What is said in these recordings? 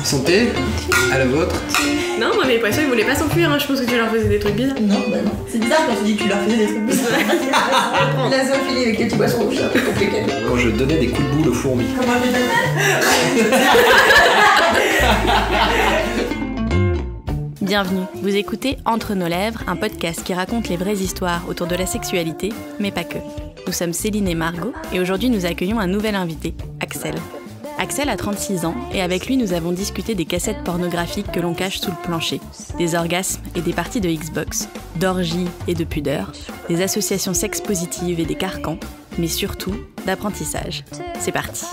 Santé. À la vôtre. Non, moi mes poissons ils voulaient pas s'enfuir, hein. Je pense que tu leur faisais des trucs bizarres. Non, bah non. C'est bizarre quand tu dis que tu leur faisais des trucs bizarres. La zoophilie avec les petits poissons rouges, c'est un peu compliqué. Quand je donnais des coups de boule aux fourmis. Comment tu t'appelles? Bienvenue, vous écoutez Entre nos lèvres, un podcast qui raconte les vraies histoires autour de la sexualité, mais pas que. Nous sommes Céline et Margot, et aujourd'hui nous accueillons un nouvel invité, Axel. Axel a 36 ans, et avec lui nous avons discuté des cassettes pornographiques que l'on cache sous le plancher, des orgasmes et des parties de Xbox, d'orgies et de pudeur, des associations sex-positives et des carcans, mais surtout d'apprentissage. C'est parti.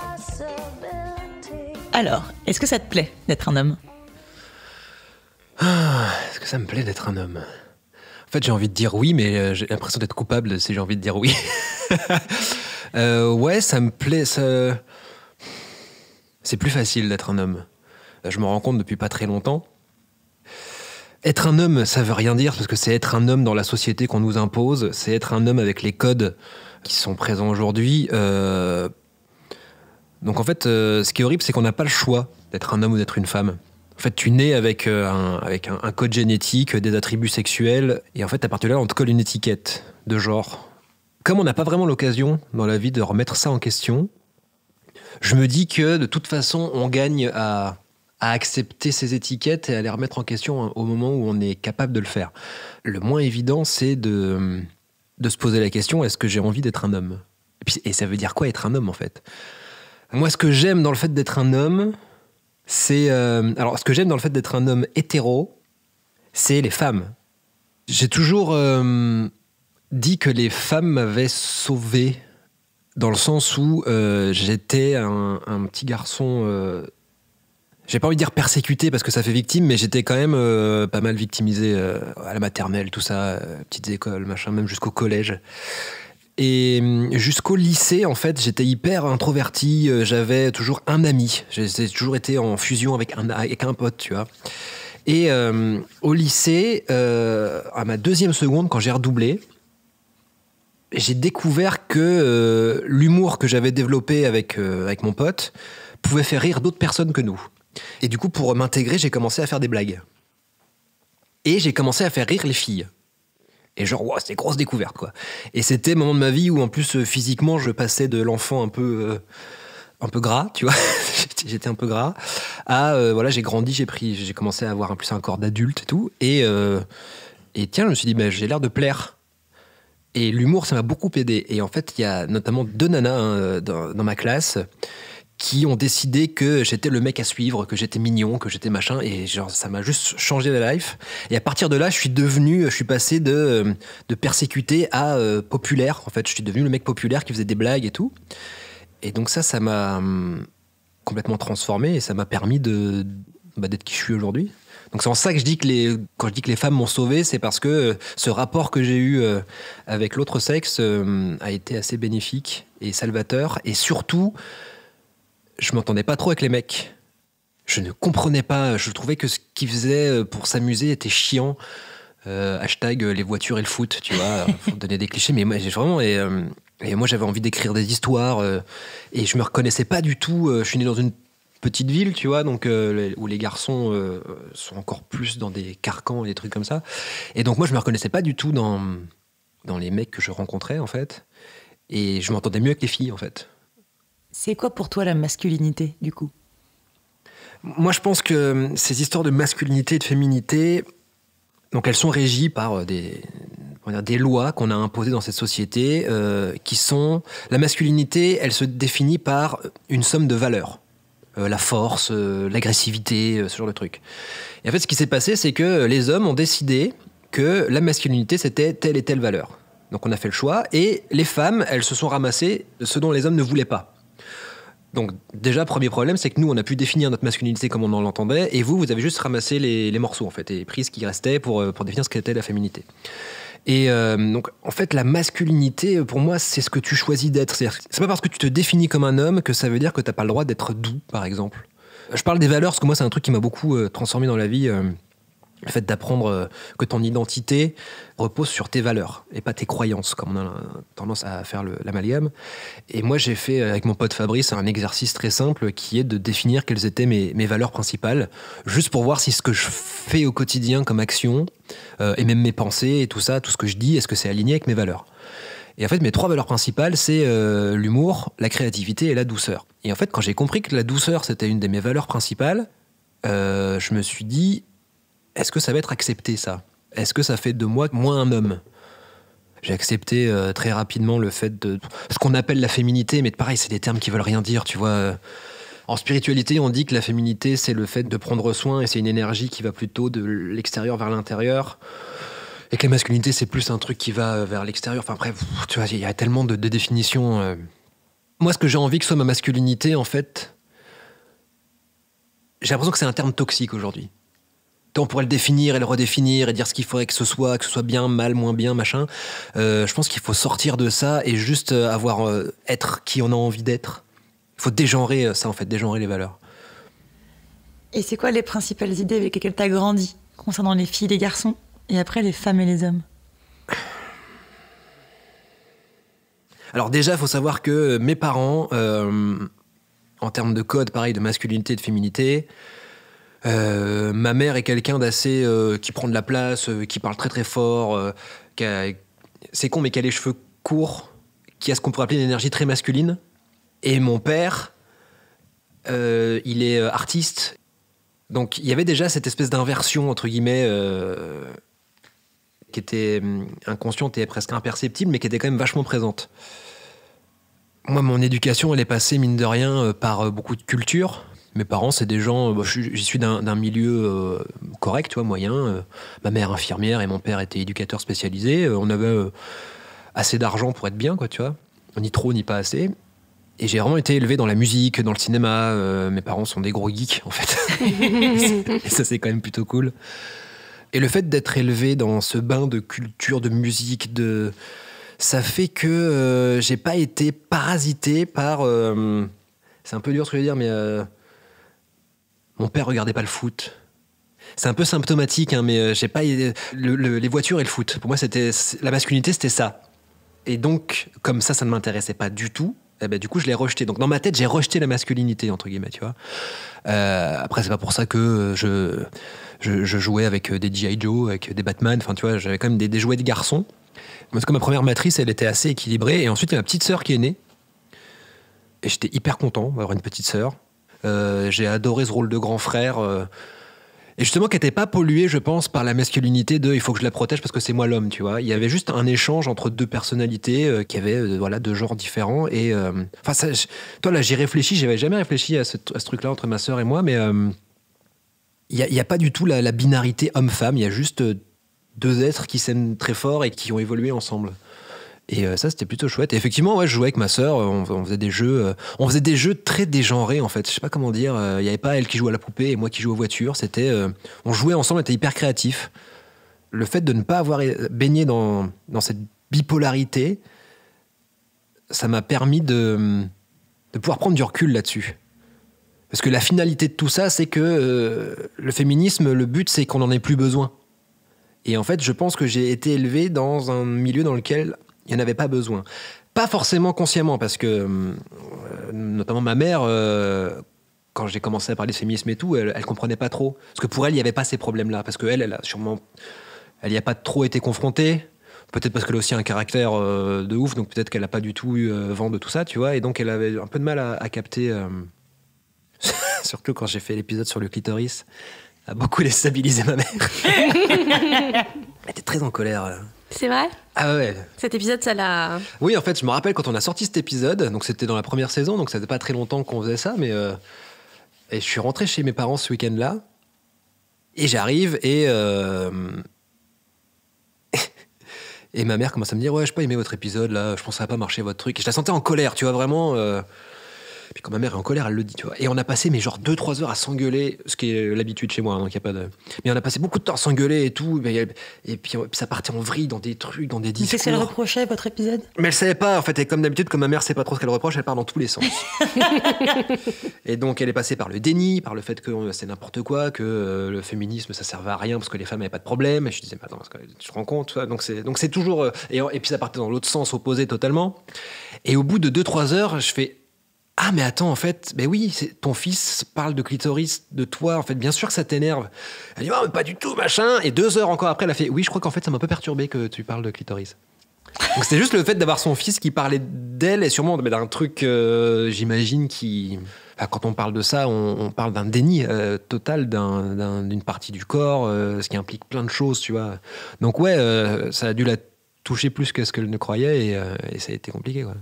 Alors, est-ce que ça te plaît d'être un homme ? Est-ce que ça me plaît d'être un homme ? En fait, j'ai envie de dire oui, mais j'ai l'impression d'être coupable si j'ai envie de dire oui. Ouais, ça me plaît. C'est plus facile d'être un homme. Je me rends compte depuis pas très longtemps. Être un homme, ça veut rien dire, parce que c'est être un homme dans la société qu'on nous impose. C'est être un homme avec les codes qui sont présents aujourd'hui. Donc en fait, ce qui est horrible, c'est qu'on n'a pas le choix d'être un homme ou d'être une femme. En fait, tu nais avec un code génétique, des attributs sexuels, et en fait, à partir de là, on te colle une étiquette de genre. Comme on n'a pas vraiment l'occasion dans la vie de remettre ça en question, je me dis que de toute façon, on gagne à accepter ces étiquettes et à les remettre en question au moment où on est capable de le faire. Le moins évident, c'est de se poser la question, est-ce que j'ai envie d'être un homme ? Et ça veut dire quoi être un homme, en fait ? Moi, ce que j'aime dans le fait d'être un homme, c'est... alors, ce que j'aime dans le fait d'être un homme hétéro, c'est les femmes. J'ai toujours dit que les femmes m'avaient sauvé, dans le sens où j'étais un petit garçon... j'ai pas envie de dire persécuté, parce que ça fait victime, mais j'étais quand même pas mal victimisé à la maternelle, tout ça, petites écoles, machin, même jusqu'au collège. Et jusqu'au lycée, en fait, j'étais hyper introverti. J'avais toujours un ami. J'ai toujours été en fusion avec un pote, tu vois. Et au lycée, à ma deuxième seconde, quand j'ai redoublé, j'ai découvert que l'humour que j'avais développé avec mon pote pouvait faire rire d'autres personnes que nous. Et du coup, pour m'intégrer, j'ai commencé à faire des blagues. Et j'ai commencé à faire rire les filles. Et genre, wow, c'était grosse découverte, quoi. Et c'était un moment de ma vie où, en plus, physiquement, je passais de l'enfant un peu gras, tu vois. J'étais un peu gras. À, voilà, j'ai grandi, j'ai commencé à avoir un corps d'adulte et tout. Et tiens, je me suis dit, bah, j'ai l'air de plaire. Et l'humour, ça m'a beaucoup aidé. Et en fait, il y a notamment 2 nanas dans ma classe qui ont décidé que j'étais le mec à suivre, que j'étais mignon, que j'étais machin, et genre ça m'a juste changé la life. Et à partir de là, je suis passé de persécuté à populaire. En fait, je suis devenu le mec populaire qui faisait des blagues et tout. Et donc ça m'a complètement transformé et ça m'a permis d'être qui je suis aujourd'hui. Donc c'est en ça que quand je dis que les femmes m'ont sauvé, c'est parce que ce rapport que j'ai eu avec l'autre sexe a été assez bénéfique et salvateur. Et surtout, je m'entendais pas trop avec les mecs. Je ne comprenais pas. Je trouvais que ce qu'ils faisaient pour s'amuser était chiant. Hashtag les voitures et le foot, tu vois. Faut donner des clichés, mais moi, j'ai vraiment... Et moi, j'avais envie d'écrire des histoires. Et je me reconnaissais pas du tout. Je suis né dans une petite ville, tu vois, donc, où les garçons sont encore plus dans des carcans et des trucs comme ça. Et donc, moi, je me reconnaissais pas du tout dans les mecs que je rencontrais, en fait. Et je m'entendais mieux avec les filles, en fait. C'est quoi pour toi la masculinité, du coup ? Moi, je pense que ces histoires de masculinité et de féminité, donc elles sont régies par des lois qu'on a imposées dans cette société, qui sont... La masculinité, elle se définit par une somme de valeurs. La force, l'agressivité, ce genre de trucs. Et en fait, ce qui s'est passé, c'est que les hommes ont décidé que la masculinité, c'était telle et telle valeur. Donc on a fait le choix, et les femmes, elles se sont ramassées ce dont les hommes ne voulaient pas. Donc déjà, premier problème, c'est que nous, on a pu définir notre masculinité comme on en l'entendait, et vous avez juste ramassé les morceaux, en fait, et pris ce qui restait pour définir ce qu'était la féminité. Et donc, en fait, la masculinité, pour moi, c'est ce que tu choisis d'être. C'est pas parce que tu te définis comme un homme que ça veut dire que t'as pas le droit d'être doux, par exemple. Je parle des valeurs, parce que moi, c'est un truc qui m'a beaucoup transformé dans la vie. Le fait d'apprendre que ton identité repose sur tes valeurs et pas tes croyances, comme on a tendance à faire l'amalgame. Et moi, j'ai fait avec mon pote Fabrice un exercice très simple qui est de définir quelles étaient mes valeurs principales, juste pour voir si ce que je fais au quotidien comme action, et même mes pensées et tout ça, tout ce que je dis, est-ce que c'est aligné avec mes valeurs. Et en fait, mes 3 valeurs principales, c'est l'humour, la créativité et la douceur. Et en fait, quand j'ai compris que la douceur, c'était une de mes valeurs principales, je me suis dit... Est-ce que ça va être accepté, ça ? Est-ce que ça fait de moi moins un homme ? J'ai accepté très rapidement le fait de... Ce qu'on appelle la féminité, mais pareil, c'est des termes qui veulent rien dire, tu vois. En spiritualité, on dit que la féminité, c'est le fait de prendre soin, et c'est une énergie qui va plutôt de l'extérieur vers l'intérieur. Et que la masculinité, c'est plus un truc qui va vers l'extérieur. Enfin bref, tu vois, il y a tellement de définitions. Moi, ce que j'ai envie que soit ma masculinité, en fait, j'ai l'impression que c'est un terme toxique aujourd'hui. On pourrait le définir et le redéfinir et dire ce qu'il faudrait que ce soit bien, mal, moins bien, machin. Je pense qu'il faut sortir de ça et juste être qui on a envie d'être. Il faut dégenrer ça, en fait, dégenrer les valeurs. Et c'est quoi les principales idées avec lesquelles tu as grandi concernant les filles et les garçons et après les femmes et les hommes ? Alors déjà, il faut savoir que mes parents, en termes de code, pareil, de masculinité et de féminité, ma mère est quelqu'un d'assez qui prend de la place, qui parle très très fort, c'est con mais qui a les cheveux courts, qui a ce qu'on pourrait appeler une énergie très masculine. Et mon père, il est artiste, donc il y avait déjà cette espèce d'inversion entre guillemets qui était inconsciente et presque imperceptible, mais qui était quand même vachement présente. Moi, mon éducation, elle est passée mine de rien par beaucoup de culture. Mes parents, c'est des gens... j'y suis d'un milieu correct, tu vois, moyen. Ma mère infirmière et mon père était éducateur spécialisé. On avait assez d'argent pour être bien, quoi, tu vois. Ni trop, ni pas assez. Et j'ai vraiment été élevé dans la musique, dans le cinéma. Mes parents sont des gros geeks, en fait. Et ça, c'est quand même plutôt cool. Et le fait d'être élevé dans ce bain de culture, de musique, ça fait que j'ai pas été parasité par... c'est un peu dur ce que je veux dire, mais... Mon père regardait pas le foot. C'est un peu symptomatique, hein, mais j'ai pas les voitures et le foot. Pour moi, la masculinité, c'était ça. Et donc, comme ça ne m'intéressait pas du tout. Eh ben, du coup, je l'ai rejeté. Donc, dans ma tête, j'ai rejeté la masculinité entre guillemets, tu vois. Après, c'est pas pour ça que je jouais avec des G.I. Joe, avec des Batman. Enfin, tu vois, j'avais quand même des jouets de garçons. Parce que ma première matrice, elle était assez équilibrée. Et ensuite, il y a ma petite sœur qui est née. Et j'étais hyper content d'avoir une petite sœur. J'ai adoré ce rôle de grand frère et justement qui n'était pas pollué, je pense, par la masculinité de il faut que je la protège parce que c'est moi l'homme, tu vois. Il y avait juste un échange entre deux personnalités qui avaient voilà, deux genres différents et toi là j'y réfléchis, j'avais jamais réfléchi à ce truc là entre ma sœur et moi, mais il y a pas du tout la binarité homme-femme, il y a juste deux êtres qui s'aiment très fort et qui ont évolué ensemble. Et ça, c'était plutôt chouette. Et effectivement, ouais, je jouais avec ma sœur, on faisait des jeux très dégenrés, en fait. Je sais pas comment dire. Il n'y avait pas elle qui jouait à la poupée et moi qui jouais aux voitures. On jouait ensemble, on était hyper créatifs. Le fait de ne pas avoir baigné dans cette bipolarité, ça m'a permis de pouvoir prendre du recul là-dessus. Parce que la finalité de tout ça, c'est que le féminisme, le but, c'est qu'on n'en ait plus besoin. Et en fait, je pense que j'ai été élevé dans un milieu dans lequel il n'y en avait pas besoin. Pas forcément consciemment, parce que notamment ma mère, quand j'ai commencé à parler de féminisme et tout, elle comprenait pas trop. Parce que pour elle, il n'y avait pas ces problèmes-là. Parce qu'elle, elle n'y a pas trop été confrontée. Peut-être parce qu'elle a aussi un caractère de ouf, donc peut-être qu'elle n'a pas du tout eu vent de tout ça, tu vois. Et donc, elle avait un peu de mal à capter... Surtout quand j'ai fait l'épisode sur le clitoris, a beaucoup déstabilisé ma mère. Elle était très en colère. C'est vrai ? Ah ouais. Cet épisode, ça l'a... Oui, en fait, je me rappelle quand on a sorti cet épisode, donc c'était dans la première saison, donc ça faisait pas très longtemps qu'on faisait ça, mais et je suis rentré chez mes parents ce week-end-là, et j'arrive, et et ma mère commence à me dire « Ouais, je n'ai pas aimé votre épisode, là, je pense que ça va pas marcher, votre truc. » Et je la sentais en colère, tu vois, vraiment... Puis quand ma mère est en colère, elle le dit, tu vois. Et on a passé, mais genre 2-3 heures à s'engueuler, ce qui est l'habitude chez moi, hein, donc y a pas de... Mais on a passé beaucoup de temps à s'engueuler et tout, et puis ça partait en vrille dans des trucs, dans des discours. Qu'est-ce qu'elle reprochait, votre épisode? Mais elle savait pas, en fait, et comme d'habitude, comme ma mère sait pas trop ce qu'elle reproche, elle part dans tous les sens. Et donc elle est passée par le déni, par le fait que c'est n'importe quoi, que le féminisme ça servait à rien parce que les femmes n'avaient pas de problème. Et je disais, mais attends, tu te rends compte, tu vois, donc c'est toujours... et puis ça partait dans l'autre sens, opposé totalement. Et au bout de 2-3 heures, je fais... Ah mais attends, en fait, ben oui, ton fils parle de clitoris de toi, en fait, bien sûr que ça t'énerve. Elle dit, oh, mais pas du tout, machin. Et 2 heures encore après, elle a fait, oui, je crois qu'en fait, ça m'a un peu perturbé que tu parles de clitoris. Donc c'était juste le fait d'avoir son fils qui parlait d'elle et sûrement d'un truc, j'imagine, qui... Enfin, quand on parle de ça, on parle d'un déni total d'une partie du corps, ce qui implique plein de choses, tu vois. Donc ouais, ça a dû la toucher plus que ce qu'elle ne croyait et ça a été compliqué, quoi.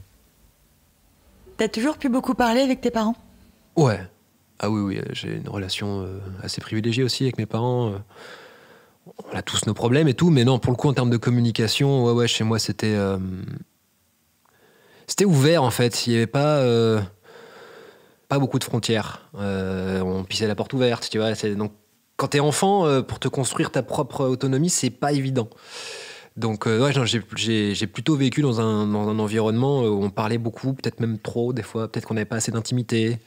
T'as toujours pu beaucoup parler avec tes parents? Ouais. Ah oui, j'ai une relation assez privilégiée aussi avec mes parents. On a tous nos problèmes et tout, mais non, pour le coup, en termes de communication, ouais, chez moi, c'était ouvert, en fait. Il n'y avait pas beaucoup de frontières. On pissait la porte ouverte, tu vois. Donc, quand t'es enfant, pour te construire ta propre autonomie, c'est pas évident. Donc, ouais, j'ai plutôt vécu dans un environnement où on parlait beaucoup, peut-être même trop, des fois. Peut-être qu'on n'avait pas assez d'intimité.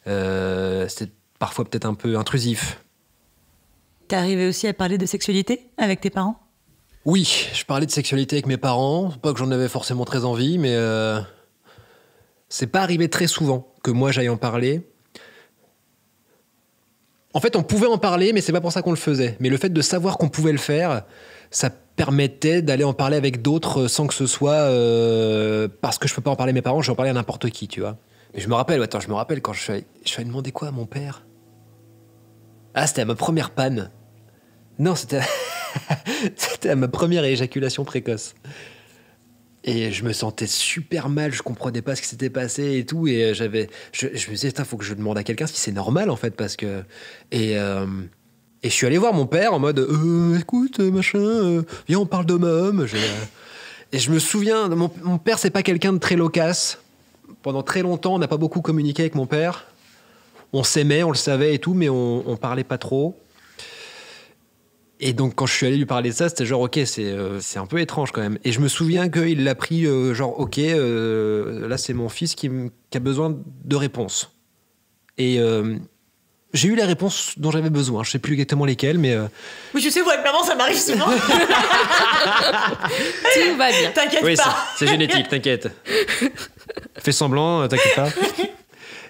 C'était parfois peut-être un peu intrusif. T'es arrivé aussi à parler de sexualité avec tes parents? Oui, je parlais de sexualité avec mes parents. Pas que j'en avais forcément très envie, mais c'est pas arrivé très souvent que moi j'aille en parler. En fait, on pouvait en parler, mais c'est pas pour ça qu'on le faisait. Mais le fait de savoir qu'on pouvait le faire, ça permettait d'aller en parler avec d'autres sans que ce soit parce que je peux pas en parler à mes parents, je vais en parler à n'importe qui, tu vois. Mais je me rappelle quand je suis allé demander quoi à mon père. Ah, c'était à ma première panne. Non, c'était à ma première éjaculation précoce. Et je me sentais super mal, je comprenais pas ce qui s'était passé et tout. Et je me disais, il faut que je demande à quelqu'un si c'est normal, en fait, parce que... Et je suis allé voir mon père en mode, écoute, machin, viens, on parle d'homme-homme. Et je me souviens, mon père, c'est pas quelqu'un de très loquace. Pendant très longtemps, on n'a pas beaucoup communiqué avec mon père. On s'aimait, on le savait et tout, mais on parlait pas trop. Et donc, quand je suis allé lui parler de ça, c'était genre, ok, c'est un peu étrange quand même. Et je me souviens qu'il l'a pris genre, ok, là, c'est mon fils qui a besoin de réponses. Et j'ai eu les réponses dont j'avais besoin. Je sais plus exactement lesquelles, mais... Oui, je sais, moi, avec maman, ça m'arrive souvent. Tout va bien. T'inquiète oui, pas. c'est génétique, t'inquiète. Fais semblant, t'inquiète pas.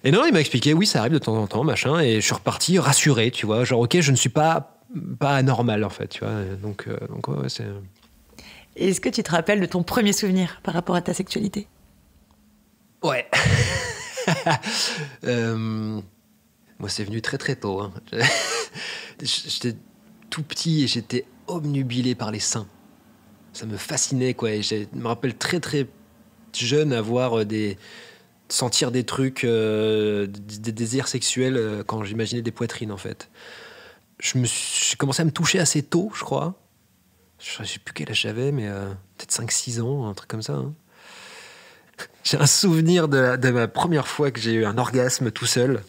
Et non, il m'a expliqué, oui, ça arrive de temps en temps, machin. Et je suis reparti rassuré, tu vois. Genre, ok, je ne suis pas anormal, en fait, tu vois. Donc ouais, c'est... Est-ce que tu te rappelles de ton premier souvenir par rapport à ta sexualité? Ouais. Moi, c'est venu très très tôt. Hein. J'étais tout petit et j'étais obnubilé par les seins. Ça me fascinait, quoi. Et je me rappelle très très jeune avoir sentir des trucs, des désirs sexuels quand j'imaginais des poitrines, en fait. J'ai commencé à me toucher assez tôt, je crois. Je sais plus quel âge j'avais, mais peut-être 5-6 ans, un truc comme ça. Hein. J'ai un souvenir de ma première fois que j'ai eu un orgasme tout seul.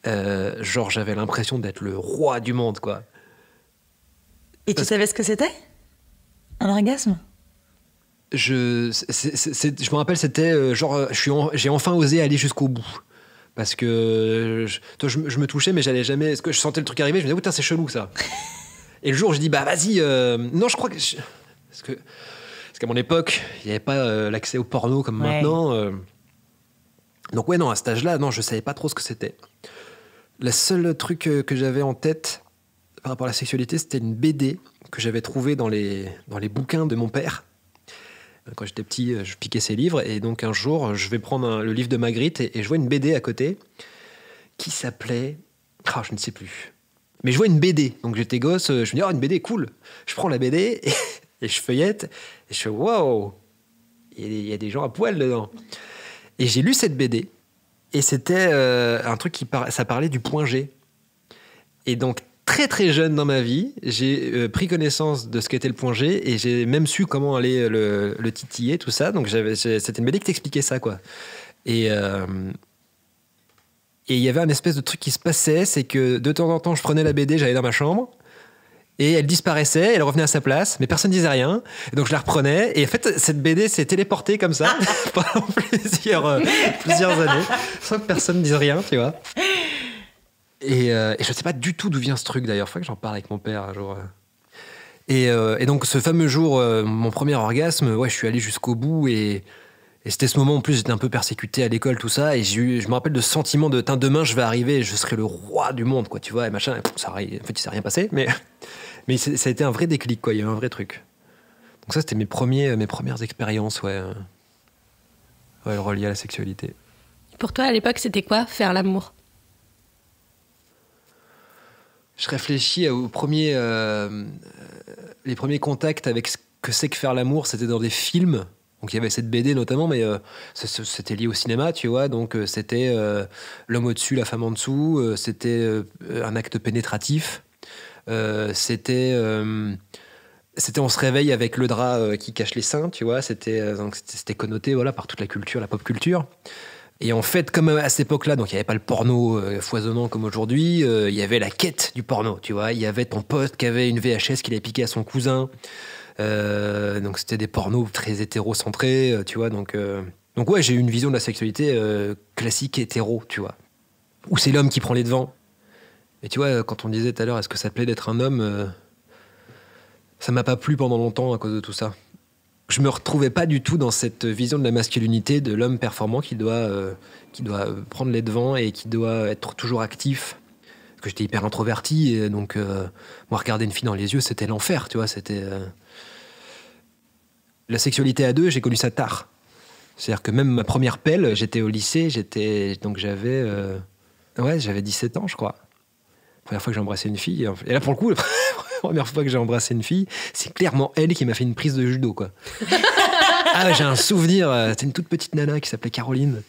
Genre, j'avais l'impression d'être le roi du monde, quoi. Et tu savais ce que c'était? Un orgasme? Je me rappelle, c'était genre, j'ai enfin osé aller jusqu'au bout. Parce que je me touchais, mais j'allais jamais... Parce que je sentais le truc arriver, je me disais, putain, c'est chelou, ça. Et le jour, je dis, bah vas-y... Non, je crois que... Parce qu'à mon époque, il n'y avait pas l'accès au porno comme maintenant. Donc ouais, non, à cet âge-là, non, je savais pas trop ce que c'était. Le seul truc que j'avais en tête par rapport à la sexualité, c'était une BD que j'avais trouvée dans les bouquins de mon père. Quand j'étais petit, je piquais ses livres. Et donc un jour, je vais prendre le livre de Magritte et je vois une BD à côté qui s'appelait... je ne sais plus. Mais je vois une BD. Donc j'étais gosse, je me dis, une BD, cool. Je prends la BD et je feuillette. Et je fais, wow, il y a des gens à poil dedans. Et j'ai lu cette BD. Et c'était un truc ça parlait du point G. Et donc, très très jeune dans ma vie, j'ai pris connaissance de ce qu'était le point G et j'ai même su comment aller le titiller, tout ça. Donc, c'était une BD qui t'expliquait ça, quoi. Et il y avait un espèce de truc qui se passait, c'est que de temps en temps, je prenais la BD, j'allais dans ma chambre, et elle disparaissait, elle revenait à sa place, mais personne ne disait rien. Et donc je la reprenais, et en fait, cette BD s'est téléportée comme ça pendant plusieurs années, sans que personne ne dise rien, tu vois. Et je ne sais pas du tout d'où vient ce truc, d'ailleurs. Il faut que j'en parle avec mon père un jour. Et donc, ce fameux jour, mon premier orgasme, ouais, je suis allé jusqu'au bout, et c'était ce moment, en plus, j'étais un peu persécuté à l'école, tout ça, et je me rappelle de ce sentiment de, demain, je vais arriver, et je serai le roi du monde, quoi, tu vois, et machin. En fait, il s'est rien passé, mais ça a été un vrai déclic, quoi, il y a eu un vrai truc. Donc ça, c'était mes premières expériences, ouais, reliées à la sexualité. Pour toi, à l'époque, c'était quoi, faire l'amour ? Je réfléchis les premiers contacts avec ce que c'est que faire l'amour, c'était dans des films. Donc il y avait cette BD notamment, mais c'était lié au cinéma, tu vois. Donc c'était l'homme au-dessus, la femme en dessous. C'était un acte pénétratif. C'était on se réveille avec le drap qui cache les seins, tu vois. C'était connoté, voilà, par toute la culture, la pop culture. Et en fait, comme à cette époque-là, donc il n'y avait pas le porno foisonnant comme aujourd'hui, il y avait la quête du porno, tu vois. Il y avait ton pote qui avait une VHS qu'il avait piqué à son cousin. Donc c'était des pornos très hétérocentrés, tu vois. Donc ouais, j'ai eu une vision de la sexualité classique hétéro, tu vois. Où c'est l'homme qui prend les devants. Et tu vois, quand on disait tout à l'heure, est-ce que ça plaît d'être un homme, ça m'a pas plu pendant longtemps à cause de tout ça. Je me retrouvais pas du tout dans cette vision de la masculinité de l'homme performant qui doit prendre les devants et qui doit être toujours actif. Parce que j'étais hyper introverti, et donc moi, regarder une fille dans les yeux, c'était l'enfer, tu vois. C'était la sexualité à deux, j'ai connu ça tard. C'est-à-dire que même ma première pelle, j'étais au lycée, donc j'avais 17 ans, je crois. La première fois que j'ai embrassé une fille. Et là, pour le coup, la première fois que j'ai embrassé une fille, c'est clairement elle qui m'a fait une prise de judo, quoi. Ah, j'ai un souvenir. C'était une toute petite nana qui s'appelait Caroline.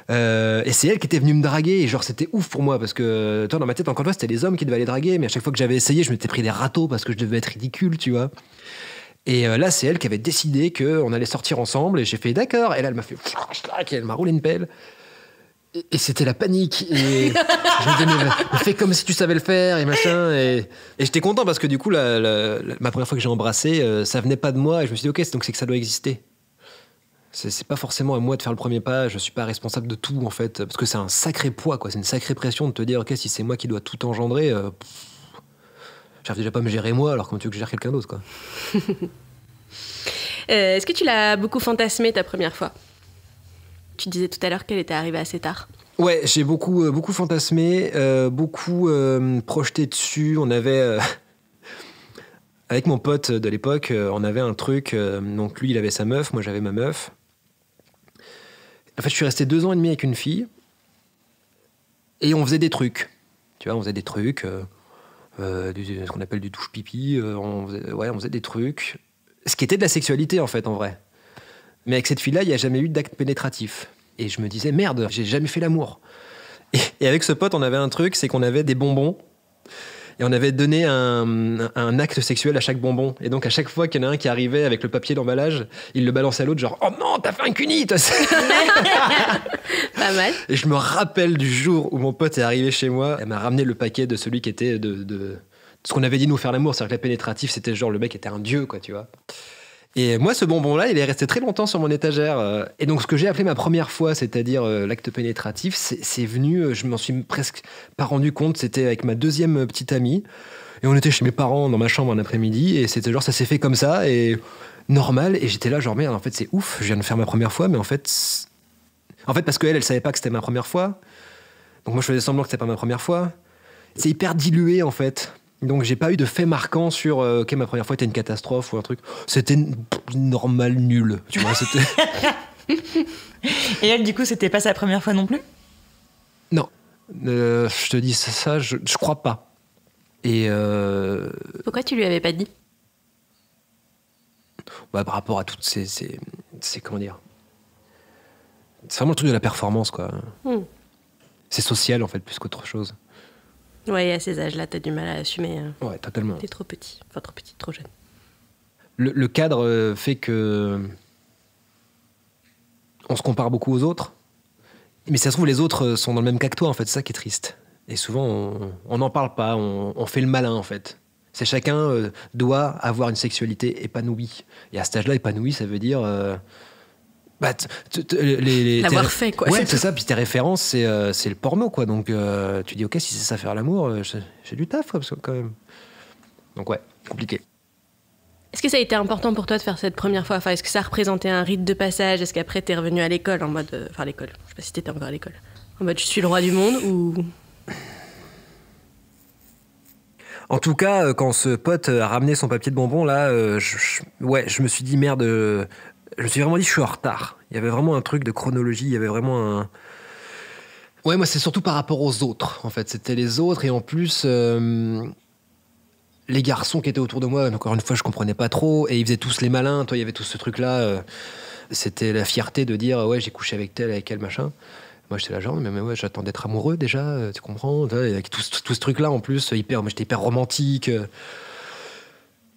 Et c'est elle qui était venue me draguer. Et genre, c'était ouf pour moi parce que, toi, dans ma tête, encore une fois, c'était les hommes qui devaient aller draguer. Mais à chaque fois que j'avais essayé, je m'étais pris des râteaux parce que je devais être ridicule, tu vois. Et là, c'est elle qui avait décidé qu'on allait sortir ensemble. Et j'ai fait d'accord. Et là, elle m'a fait. Et elle m'a roulé une pelle. Et c'était la panique. Et je me disais, mais fais comme si tu savais le faire et machin. Et j'étais content parce que du coup, ma première fois que j'ai embrassé, ça venait pas de moi. Et je me suis dit, ok, donc c'est que ça doit exister. C'est pas forcément à moi de faire le premier pas. Je suis pas responsable de tout, en fait. Parce que c'est un sacré poids, quoi. C'est une sacrée pression de te dire, ok, si c'est moi qui dois tout engendrer, j'arrive déjà pas à me gérer moi, alors comment tu veux que je gère quelqu'un d'autre, quoi. Est-ce que tu l'as beaucoup fantasmé ta première fois ? Tu disais tout à l'heure qu'elle était arrivée assez tard. Ouais, j'ai beaucoup fantasmé, beaucoup projeté dessus. On avait, avec mon pote de l'époque, on avait un truc. Donc lui, il avait sa meuf, moi j'avais ma meuf. En fait, je suis resté 2 ans et demi avec une fille. Et on faisait des trucs. Tu vois, on faisait des trucs, ce qu'on appelle du touche-pipi. On faisait des trucs. Ce qui était de la sexualité, en fait, en vrai. Mais avec cette fille-là, il n'y a jamais eu d'acte pénétratif. Et je me disais, merde, j'ai jamais fait l'amour. Et avec ce pote, on avait un truc, c'est qu'on avait des bonbons. Et on avait donné un acte sexuel à chaque bonbon. Et donc, à chaque fois qu'il y en a un qui arrivait avec le papier d'emballage, il le balançait à l'autre, genre, oh non, t'as fait un cuni, toi. Pas mal. Et je me rappelle du jour où mon pote est arrivé chez moi. Elle m'a ramené le paquet de celui qui était de ce qu'on avait dit nous faire l'amour. C'est-à-dire que la pénétratif, c'était genre, le mec était un dieu, quoi, tu vois. Et moi, ce bonbon-là, il est resté très longtemps sur mon étagère. Et donc, ce que j'ai appelé ma première fois, c'est-à-dire l'acte pénétratif, c'est venu, je m'en suis presque pas rendu compte, c'était avec ma deuxième petite amie. Et on était chez mes parents dans ma chambre un après-midi, et c'était genre, ça s'est fait comme ça, et normal. Et j'étais là, genre, merde, en fait, c'est ouf, je viens de faire ma première fois, mais en fait, parce qu'elle savait pas que c'était ma première fois. Donc, moi, je faisais semblant que c'était pas ma première fois. C'est hyper dilué, en fait. Donc j'ai pas eu de fait marquant sur ok, ma première fois était une catastrophe ou un truc. C'était normal, nul, tu vois. C'était. Et elle, du coup, c'était pas sa première fois non plus ? Non, je te dis ça, je crois pas. Et Pourquoi tu lui avais pas dit ? Par rapport à toutes ces comment dire. C'est vraiment le truc de la performance, quoi. C'est social en fait plus qu'autre chose. Ouais, à ces âges-là, t'as du mal à assumer. Ouais, totalement. T'es trop petit. Enfin, trop petit, trop jeune. Le cadre fait que on se compare beaucoup aux autres. Mais ça se trouve, les autres sont dans le même cas que toi, en fait. C'est ça qui est triste. Et souvent, on n'en parle pas, on fait le malin, en fait. C'est chacun doit avoir une sexualité épanouie. Et à cet âge-là, épanoui, ça veut dire... L'avoir fait, quoi. Ouais, c'est ça. Puis tes références, c'est le porno, quoi. Donc, tu dis, OK, si c'est ça faire l'amour, j'ai du taf, quoi, parce que, quand même. Donc, ouais, compliqué. Est-ce que ça a été important pour toi de faire cette première fois? Enfin, est-ce que ça représentait un rite de passage? Est-ce qu'après, t'es revenu à l'école en mode... Enfin, l'école. Je sais pas si t'étais encore à l'école. En mode, je suis le roi du monde ou... En tout cas, quand ce pote a ramené son papier de bonbons, là, je me suis dit, merde... je me suis vraiment dit, je suis en retard. Il y avait vraiment un truc de chronologie, il y avait vraiment un... Ouais, moi, c'est surtout par rapport aux autres, en fait. C'était les autres, et en plus... les garçons qui étaient autour de moi, encore une fois, je comprenais pas trop, et ils faisaient tous les malins. Toi, il y avait tout ce truc-là. C'était la fierté de dire, ouais, j'ai couché avec tel, avec elle, machin. Moi, j'étais là, genre, mais ouais, j'attends d'être amoureux déjà, tu comprends? Avec tout ce truc-là, en plus, moi, j'étais hyper romantique.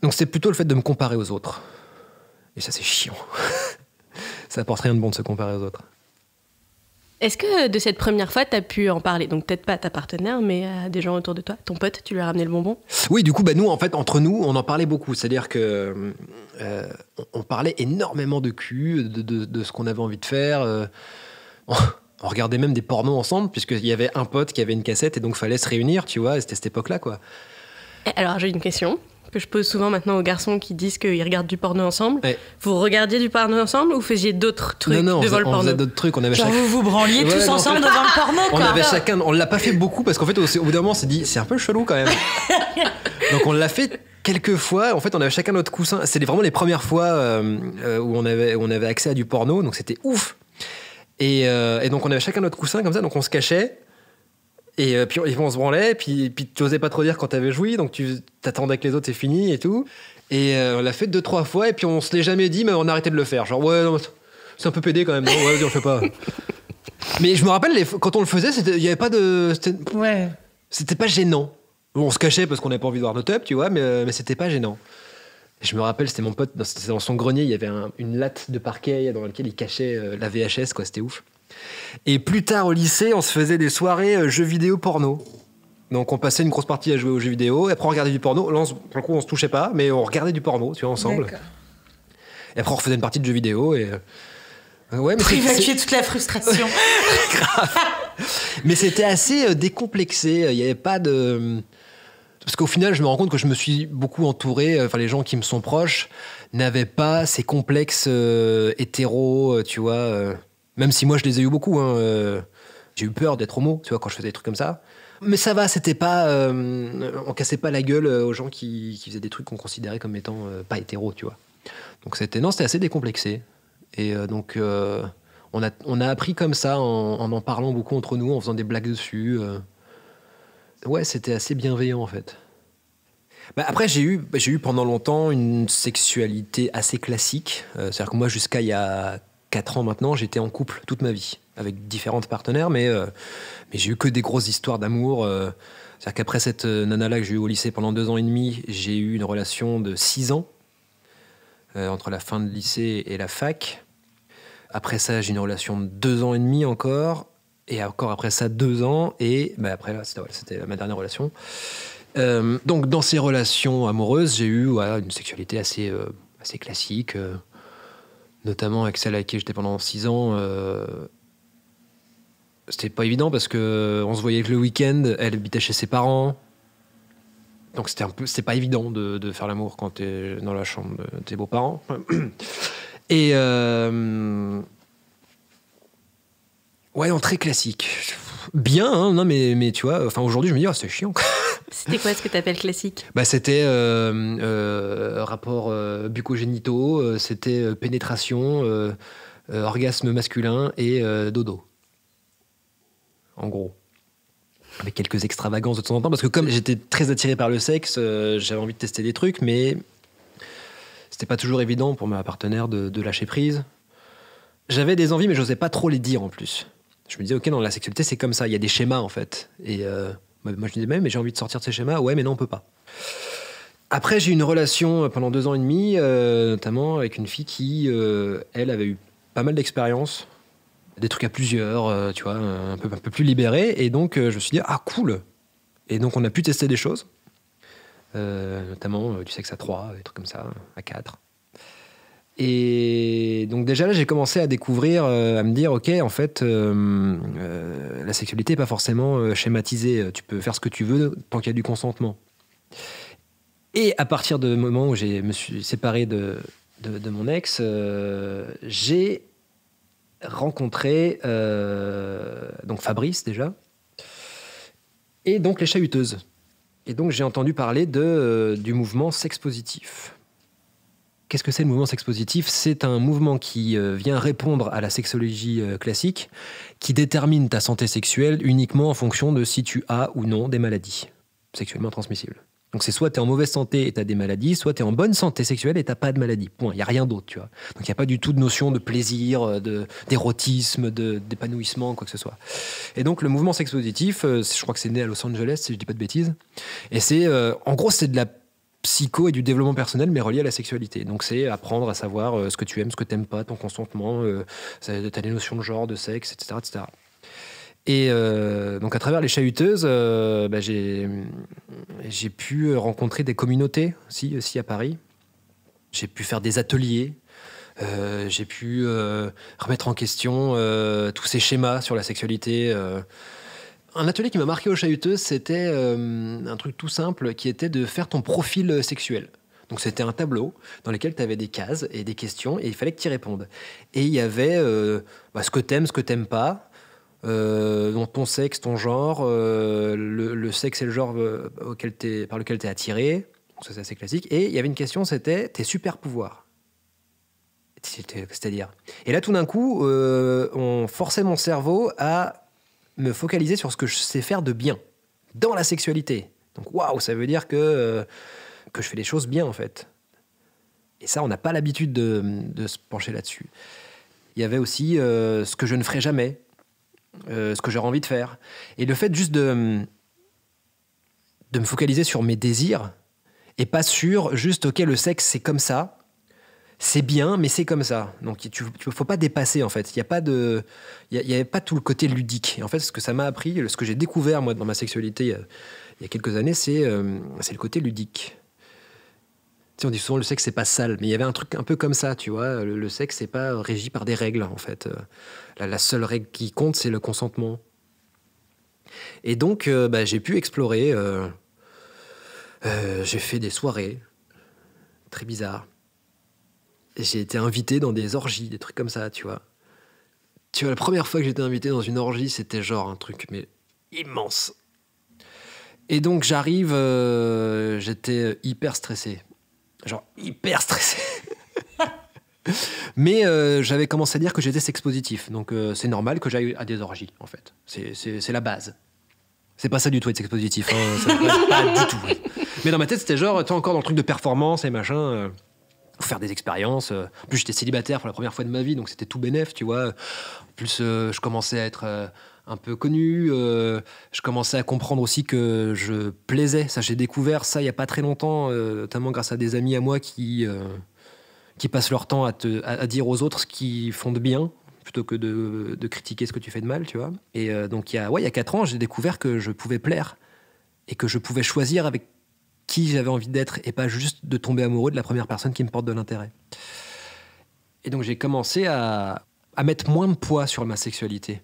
Donc, c'est plutôt le fait de me comparer aux autres. Et ça, c'est chiant. Ça apporte rien de bon de se comparer aux autres. Est-ce que de cette première fois, t'as pu en parler? Donc peut-être pas à ta partenaire, mais à des gens autour de toi. Ton pote, tu lui as ramené le bonbon? Oui, du coup, nous, en fait, entre nous, on en parlait beaucoup. C'est-à-dire que on parlait énormément de cul, de ce qu'on avait envie de faire. On regardait même des pornos ensemble, puisqu'il y avait un pote qui avait une cassette, et donc fallait se réunir, tu vois. Et c'était cette époque-là, quoi. Alors, j'ai une question que je pose souvent maintenant aux garçons qui disent qu'ils regardent du porno ensemble. Ouais. Vous regardiez du porno ensemble ou faisiez d'autres trucs devant le porno? On faisait d'autres trucs. On avait Genre vous vous branliez tous ensemble devant le porno, quoi. On avait chacun... On l'a pas fait beaucoup, parce qu'en fait, au bout d'un moment, on s'est dit, c'est un peu chelou, quand même. Donc, on l'a fait quelques fois. En fait, on avait chacun notre coussin. C'était vraiment les premières fois où on avait accès à du porno. Donc, c'était ouf. Et donc, on avait chacun notre coussin, comme ça. Donc, on se cachait. Et puis on se branlait, puis tu osais pas trop dire quand t'avais joui, donc tu t'attendais que les autres c'est fini et tout. Et on l'a fait 2-3 fois, et puis on se l'est jamais dit, mais on a arrêté de le faire. Genre, ouais, non, c'est un peu pédé quand même, non, ouais, vas-y, on le fait pas. Mais je me rappelle, quand on le faisait, il y avait pas de. C'était pas gênant. On se cachait parce qu'on n'avait pas envie de voir nos tubs, tu vois, mais c'était pas gênant. Et je me rappelle, c'était mon pote, c'était dans son grenier, il y avait une latte de parquet dans laquelle il cachait la VHS, quoi, c'était ouf. Et plus tard au lycée, on se faisait des soirées jeux vidéo porno. Donc on passait une grosse partie à jouer aux jeux vidéo, et après on regardait du porno. Là, pour le coup, on se touchait pas, mais on regardait du porno, tu vois, ensemble. D'accord. Et après on refaisait une partie de jeux vidéo et ouais, mais pour évacuer toute la frustration. Grave. Mais c'était assez décomplexé. Il y avait pas de... Parce qu'au final, je me rends compte que je me suis beaucoup entouré. Enfin, les gens qui me sont proches n'avaient pas ces complexes hétéros, tu vois. Même si moi, je les ai eu beaucoup. J'ai eu peur d'être homo, tu vois, quand je faisais des trucs comme ça. Mais ça va, c'était pas... on cassait pas la gueule aux gens qui faisaient des trucs qu'on considérait comme étant pas hétéros, tu vois. Donc c'était assez décomplexé. Et donc, on a appris comme ça, en parlant beaucoup entre nous, en faisant des blagues dessus. Ouais, c'était assez bienveillant, en fait. Après, j'ai eu pendant longtemps une sexualité assez classique. C'est-à-dire que moi, jusqu'à il y a 4 ans maintenant, j'étais en couple toute ma vie, avec différentes partenaires, mais j'ai eu que des grosses histoires d'amour. C'est-à-dire qu'après cette nana-là que j'ai eue au lycée pendant 2 ans et demi, j'ai eu une relation de 6 ans, entre la fin de lycée et la fac. Après ça, j'ai une relation de 2 ans et demi encore, et encore après ça, 2 ans, et après là, c'était ma dernière relation. Donc dans ces relations amoureuses, j'ai eu une sexualité assez classique, notamment avec celle avec qui j'étais pendant 6 ans. C'était pas évident parce qu'on se voyait que le week-end, elle habitait chez ses parents. Donc c'était pas évident de faire l'amour quand t'es dans la chambre de tes beaux-parents. Et ouais, non, très classique. Bien, hein, non, mais tu vois, aujourd'hui je me dis, c'est chiant. C'était quoi ce que t'appelles classique? C'était rapport bucco-génitaux, c'était pénétration, orgasme masculin et dodo. En gros. Avec quelques extravagances de temps en temps, parce que comme j'étais très attiré par le sexe, j'avais envie de tester des trucs, mais c'était pas toujours évident pour ma partenaire de lâcher prise. J'avais des envies, mais j'osais pas trop les dire en plus. Je me disais, ok, dans la sexualité, c'est comme ça, il y a des schémas en fait. Et moi, je disais, mais j'ai envie de sortir de ces schémas. Ouais, mais non, on peut pas. Après, j'ai eu une relation pendant 2 ans et demi, notamment avec une fille qui, elle, avait eu pas mal d'expérience des trucs à plusieurs, tu vois, un peu plus libéré. Et donc, je me suis dit, ah, cool. Et donc, on a pu tester des choses, notamment du sexe à 3, des trucs comme ça, à 4. Et donc, déjà, là, j'ai commencé à découvrir, à me dire, OK, en fait, la sexualité n'est pas forcément schématisée. Tu peux faire ce que tu veux tant qu'il y a du consentement. Et à partir du moment où je me suis séparé de mon ex, j'ai rencontré donc Fabrice déjà, et donc les chahuteuses. Et donc j'ai entendu parler du mouvement sexe positif. Qu'est-ce que c'est le mouvement sexe positif ? C'est un mouvement qui vient répondre à la sexologie classique, qui détermine ta santé sexuelle uniquement en fonction de si tu as ou non des maladies sexuellement transmissibles. Donc c'est soit tu es en mauvaise santé et tu as des maladies, soit tu es en bonne santé sexuelle et tu n'as pas de maladie. Point. Il n'y a rien d'autre, tu vois. Donc il n'y a pas du tout de notion de plaisir, d'érotisme, d'épanouissement, quoi que ce soit. Et donc le mouvement sexe positif, je crois que c'est né à Los Angeles, si je ne dis pas de bêtises. Et c'est, en gros, c'est de la psycho et du développement personnel, mais relié à la sexualité. Donc c'est apprendre à savoir ce que tu aimes, ce que tu n'aimes pas, ton consentement, tu as des notions de genre, de sexe, etc. etc. Et donc à travers les chahuteuses, j'ai pu rencontrer des communautés aussi à Paris. J'ai pu faire des ateliers. J'ai pu remettre en question tous ces schémas sur la sexualité. Un atelier qui m'a marqué aux chahuteuses, c'était un truc tout simple qui était de faire ton profil sexuel. Donc c'était un tableau dans lequel tu avais des cases et des questions et il fallait que tu y répondes. Et il y avait ce que t'aimes, ce que t'aimes pas, ton sexe, ton genre, le sexe et le genre par lequel tu es attiré. Donc ça c'est assez classique. Et il y avait une question, c'était tes super pouvoirs. C'est-à-dire. Et là tout d'un coup, on forçait mon cerveau à me focaliser sur ce que je sais faire de bien dans la sexualité. Donc waouh, ça veut dire que je fais les choses bien en fait. Et ça, on n'a pas l'habitude de se pencher là-dessus. Il y avait aussi ce que je ne ferai jamais, ce que j'aurais envie de faire. Et le fait juste de me focaliser sur mes désirs et pas sur juste, ok, le sexe c'est comme ça, c'est bien, mais c'est comme ça. Donc il ne faut pas dépasser en fait. Il n'y avait pas tout le côté ludique. Et en fait, ce que ça m'a appris, ce que j'ai découvert moi dans ma sexualité il y a quelques années, c'est le côté ludique. Tu sais, on dit souvent le sexe c'est pas sale, mais il y avait un truc un peu comme ça, tu vois. Le sexe c'est pas régi par des règles en fait. La seule règle qui compte c'est le consentement. Et donc j'ai pu explorer. J'ai fait des soirées très bizarres. J'ai été invité dans des orgies, des trucs comme ça, tu vois. Tu vois, la première fois que j'étais invité dans une orgie, c'était genre un truc mais immense. Et donc j'arrive, j'étais hyper stressé. Genre hyper stressé. Mais j'avais commencé à dire que j'étais sex-positif. Donc c'est normal que j'aille à des orgies, en fait. C'est la base. C'est pas ça du tout être sex-positif. Hein. Ça, pas du tout. Mais dans ma tête, c'était genre, t'es encore dans le truc de performance et machin. Faire des expériences. En plus, j'étais célibataire pour la première fois de ma vie, donc c'était tout bénef, tu vois. En plus, je commençais à être un peu connu. Je commençais à comprendre aussi que je plaisais. Ça, j'ai découvert ça il y a pas très longtemps, notamment grâce à des amis à moi qui passent leur temps à dire aux autres ce qu'ils font de bien, plutôt que de critiquer ce que tu fais de mal, tu vois. Et donc, il y a 4 ans, j'ai découvert que je pouvais plaire et que je pouvais choisir avec qui j'avais envie d'être et pas juste de tomber amoureux de la première personne qui me porte de l'intérêt. Et donc j'ai commencé à mettre moins de poids sur ma sexualité.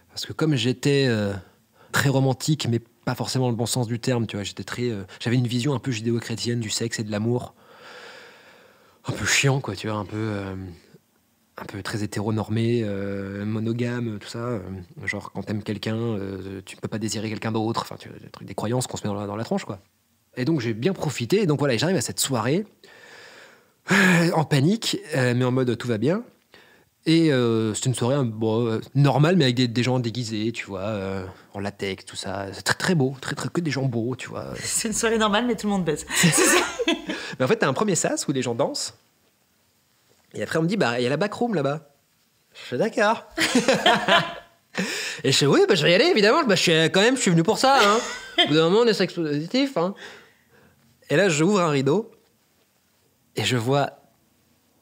Parce que comme j'étais très romantique, mais pas forcément dans le bon sens du terme, tu vois, j'avais une vision un peu judéo-chrétienne du sexe et de l'amour. Un peu chiant, quoi, tu vois, un peu très hétéronormé, monogame, tout ça. Genre quand t'aimes quelqu'un, tu ne peux pas désirer quelqu'un d'autre. Enfin, tu vois, des croyances qu'on se met dans la tronche, quoi. Et donc j'ai bien profité. Et donc voilà, j'arrive à cette soirée en panique, mais en mode tout va bien. Et c'est une soirée normale, mais avec des gens déguisés, tu vois, en latex, tout ça. C'est très très beau, très que des gens beaux, tu vois. C'est une soirée normale, mais tout le monde baise. Mais en fait, t'as un premier sas où les gens dansent. Et après, on me dit, il y a la backroom là-bas. Je suis d'accord. Et je fais, oui, je vais y aller, évidemment. Je suis venu pour ça. Hein. Au bout d'un moment, on est sex-positif. Hein. Et là, j'ouvre un rideau et je vois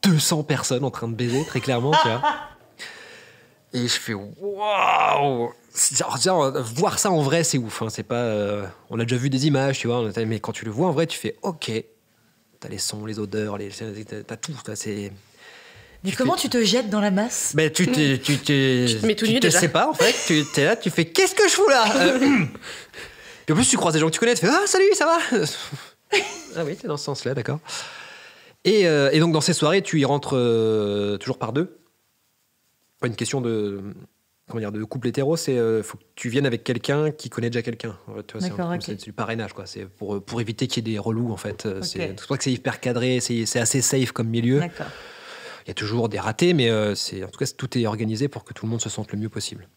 200 personnes en train de baiser, très clairement, tu vois. Et je fais waouh! Genre, voir ça en vrai, c'est ouf. Hein. C'est pas, on a déjà vu des images, tu vois, mais quand tu le vois en vrai, tu fais ok. T'as les sons, les odeurs, t'as tout. Mais comment tu te jettes dans la masse? Ben, tu te mets tout nu te déjà. sais pas en fait. Tu es là, tu fais qu'est-ce que je fous là? Puis en plus, tu croises des gens que tu connais, tu fais ah salut, ça va? Ah oui, c'est dans ce sens-là, d'accord. Et donc dans ces soirées, tu y rentres toujours par deux. Pas une question de couple hétéro, c'est faut que tu viennes avec quelqu'un qui connaît déjà quelqu'un. En fait, tu vois, D'accord, ok. c'est du parrainage, quoi. C'est pour éviter qu'il y ait des relous, en fait. C'est pour ça que c'est hyper cadré, c'est assez safe comme milieu. D'accord. Il y a toujours des ratés, mais en tout cas, tout est organisé pour que tout le monde se sente le mieux possible.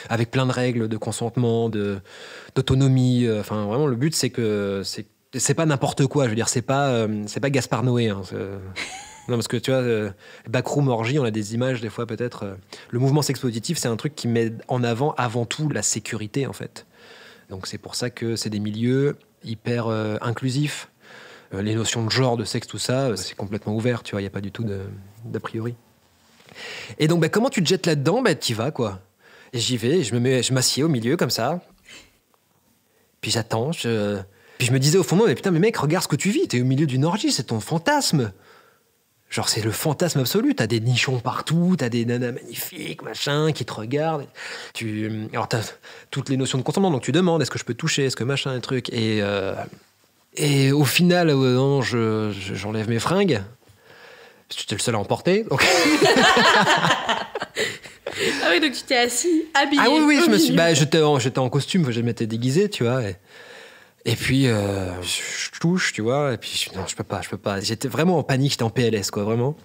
Avec plein de règles de consentement, d'autonomie. Enfin, vraiment, le but, c'est que c'est pas n'importe quoi. Je veux dire, c'est pas Gaspard Noé. Hein, non, parce que tu vois, backroom orgie, on a des images des fois peut-être. Le mouvement sex-positif, c'est un truc qui met en avant tout la sécurité en fait. Donc c'est pour ça que c'est des milieux hyper inclusifs. Les notions de genre, de sexe, tout ça, c'est complètement ouvert. Tu vois, il y a pas du tout d'a priori. Et donc, comment tu te jettes là-dedans? T'y vas quoi. Et j'y vais, je m'assieds au milieu comme ça. Puis j'attends. Puis je me disais au fond de moi, mais putain, mais mec, regarde ce que tu vis. T'es au milieu d'une orgie, c'est ton fantasme. Genre, c'est le fantasme absolu. T'as des nichons partout, t'as des nanas magnifiques, machin, qui te regardent. Alors, t'as toutes les notions de consentement. Donc, tu demandes, est-ce que je peux toucher, est-ce que machin, un truc. Et au final, non, j'enlève mes fringues. J'étais le seul à en porter. Donc... Ah oui, donc tu t'es assis, habillé. Ah oui, j'étais en costume, je m'étais déguisé, tu vois. Et puis, je touche, tu vois, et puis, non, je peux pas. J'étais vraiment en panique, j'étais en PLS, quoi, vraiment.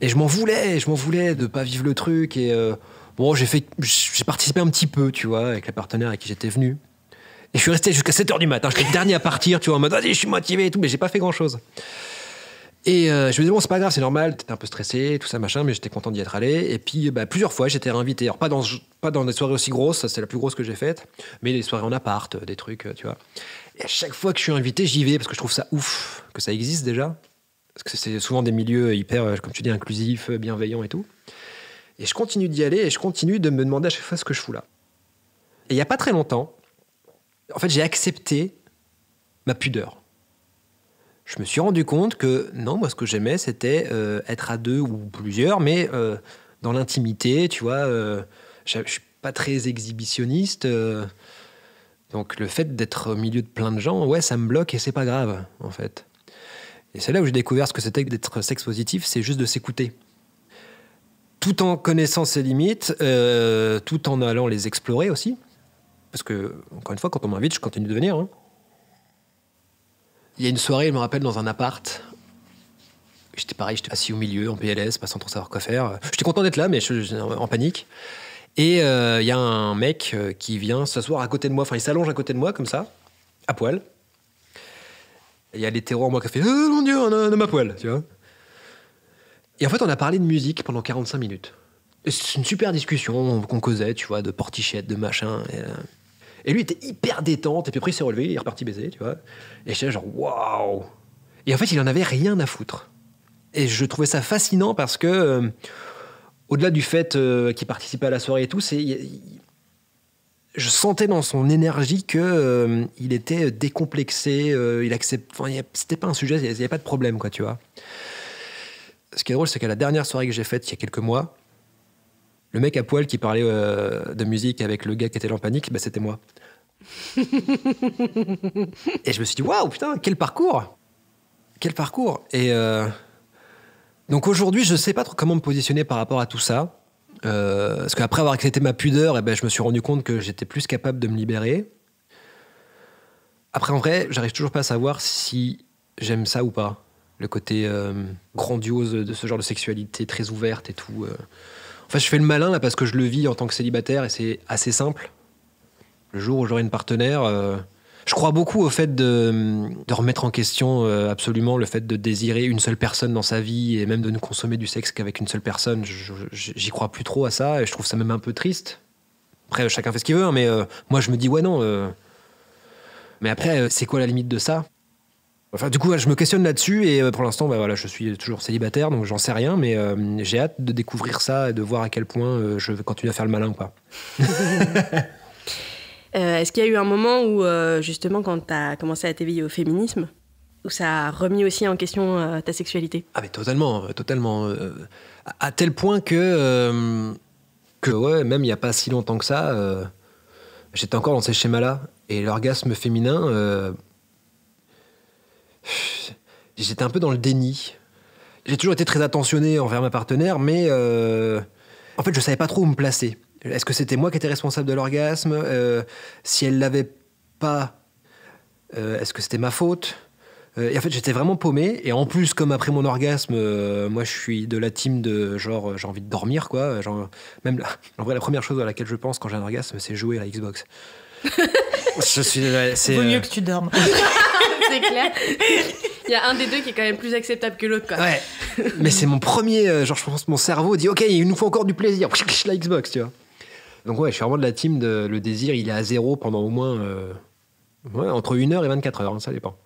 Et je m'en voulais de pas vivre le truc. Et bon, j'ai participé un petit peu, tu vois, avec les partenaires avec qui j'étais venu. Et je suis resté jusqu'à 7h du matin, j'étais le dernier à partir, tu vois, en mode, vas-y, je suis motivé et tout, mais j'ai pas fait grand-chose. Et je me disais, bon, c'est pas grave, c'est normal, t'étais un peu stressé, tout ça, machin, mais j'étais content d'y être allé. Et puis, plusieurs fois, j'étais réinvité. Alors, pas dans des soirées aussi grosses, ça, c'est la plus grosse que j'ai faite, mais des soirées en appart, des trucs, tu vois. Et à chaque fois que je suis invité, j'y vais, parce que je trouve ça ouf que ça existe déjà. Parce que c'est souvent des milieux hyper, comme tu dis, inclusifs, bienveillants et tout. Et je continue d'y aller, et je continue de me demander à chaque fois ce que je fous là. Et il y a pas très longtemps, en fait, j'ai accepté ma pudeur. Je me suis rendu compte que, non, moi, ce que j'aimais, c'était être à deux ou plusieurs, mais dans l'intimité, tu vois. Je suis pas très exhibitionniste. Donc, le fait d'être au milieu de plein de gens, ouais, ça me bloque et c'est pas grave, en fait. Et c'est là où j'ai découvert ce que c'était que d'être sex-positif, c'est juste de s'écouter. Tout en connaissant ses limites, tout en allant les explorer aussi. Parce que, encore une fois, quand on m'invite, je continue de venir, hein. Il y a une soirée, je me rappelle, dans un appart. J'étais assis au milieu, en PLS, pas sans trop savoir quoi faire. J'étais content d'être là, mais en panique. Et il y a un mec qui vient s'asseoir à côté de moi. Enfin, il s'allonge à côté de moi, comme ça, à poil. Il y a l'hétéro en moi qui a fait « Oh mon Dieu, un homme à poil !» tu vois. Et en fait, on a parlé de musique pendant 45 minutes. Et c'est une super discussion qu'on causait, tu vois, de portichette, de machin... Et lui était hyper détente, et puis après il s'est relevé, il est reparti baiser, tu vois. Et j'étais là genre waouh. Et en fait il en avait rien à foutre. Et je trouvais ça fascinant parce que au-delà du fait qu'il participait à la soirée et tout, je sentais dans son énergie que il était décomplexé, il accepte. Enfin, c'était pas un sujet, il n'y avait pas de problème, quoi, tu vois. Ce qui est drôle, c'est qu'à la dernière soirée que j'ai faite il y a quelques mois, le mec à poil qui parlait de musique avec le gars qui était en panique, c'était moi. Et je me suis dit, waouh, putain, quel parcours! Quel parcours! Et donc aujourd'hui, je sais pas trop comment me positionner par rapport à tout ça. Parce qu'après avoir accepté ma pudeur, je me suis rendu compte que j'étais plus capable de me libérer. Après, en vrai, j'arrive toujours pas à savoir si j'aime ça ou pas. Le côté grandiose de ce genre de sexualité très ouverte et tout. Enfin, je fais le malin là parce que je le vis en tant que célibataire et c'est assez simple. Le jour où j'aurai une partenaire, je crois beaucoup au fait de remettre en question absolument le fait de désirer une seule personne dans sa vie et même de ne consommer du sexe qu'avec une seule personne. J'y crois plus trop à ça et je trouve ça même un peu triste. Après, chacun fait ce qu'il veut, hein, mais moi je me dis ouais non. Mais après, c'est quoi la limite de ça? Enfin, du coup, je me questionne là-dessus et pour l'instant, voilà, je suis toujours célibataire, donc j'en sais rien, mais j'ai hâte de découvrir ça et de voir à quel point je vais continuer à faire le malin ou pas. Est-ce qu'il y a eu un moment où, justement, quand tu as commencé à t'éveiller au féminisme, où ça a remis aussi en question ta sexualité ? Ah mais totalement. À tel point que ouais, même il n'y a pas si longtemps que ça, j'étais encore dans ces schémas-là. Et l'orgasme féminin, j'étais un peu dans le déni. J'ai toujours été très attentionné envers ma partenaire, mais en fait, je savais pas trop où me placer. Est-ce que c'était moi qui étais responsable de l'orgasme ? Si elle l'avait pas, est-ce que c'était ma faute ? Et en fait, j'étais vraiment paumé. Et en plus, comme après mon orgasme, moi, je suis de la team de genre, j'ai envie de dormir, quoi. Genre, même en vrai, la première chose à laquelle je pense quand j'ai un orgasme, c'est jouer à la Xbox. Vaut mieux que tu dormes. C'est clair. Il y a un des deux qui est quand même plus acceptable que l'autre, quoi. Ouais. Mais c'est mon premier. Genre, je pense que mon cerveau dit, OK, il nous faut encore du plaisir. La Xbox, tu vois. Donc, ouais, je suis vraiment de la team de le désir, il est à 0 pendant au moins entre 1 heure et 24 heures, hein, ça dépend.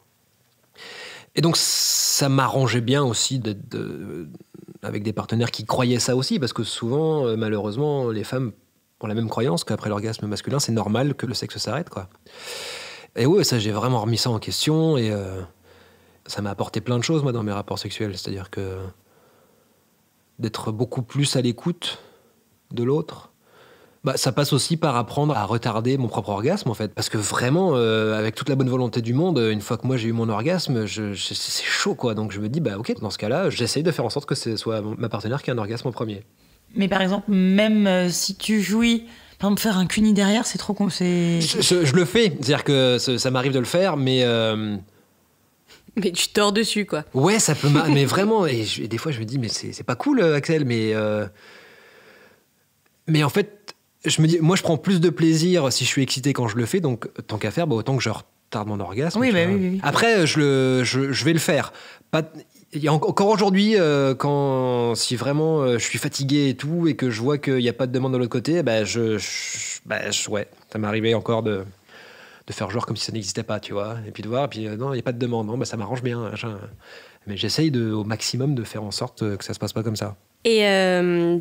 Et donc, ça m'arrangeait bien aussi d'être avec des partenaires qui croyaient ça aussi, parce que souvent, malheureusement, les femmes ont la même croyance qu'après l'orgasme masculin, c'est normal que le sexe s'arrête, quoi. Et ouais, ça, j'ai vraiment remis ça en question, et ça m'a apporté plein de choses, moi, dans mes rapports sexuels. C'est-à-dire que d'être beaucoup plus à l'écoute de l'autre, ça passe aussi par apprendre à retarder mon propre orgasme, en fait. Parce que vraiment, avec toute la bonne volonté du monde, une fois que moi j'ai eu mon orgasme, c'est chaud, quoi. Donc je me dis, ok, dans ce cas-là, j'essaye de faire en sorte que ce soit ma partenaire qui ait un orgasme en premier. Mais par exemple, même si tu jouis, par exemple, faire un cuni derrière, c'est trop con. Je le fais. C'est-à-dire que ça m'arrive de le faire, mais... Mais tu tords dessus, quoi. Ouais, ça peut... mais vraiment, et des fois je me dis, mais c'est pas cool, Axel, mais en fait... Je me dis, moi, je prends plus de plaisir si je suis excité quand je le fais, donc tant qu'à faire, autant que je retarde mon orgasme. Oui, oui. Après, je vais le faire. Encore aujourd'hui, si vraiment je suis fatigué et tout, et que je vois qu'il n'y a pas de demande de l'autre côté, ouais, ça m'est arrivé encore de faire genre comme si ça n'existait pas, tu vois, et puis de voir, et puis non, il n'y a pas de demande, non, ça m'arrange bien, machin. Mais j'essaye au maximum de faire en sorte que ça se passe pas comme ça. Et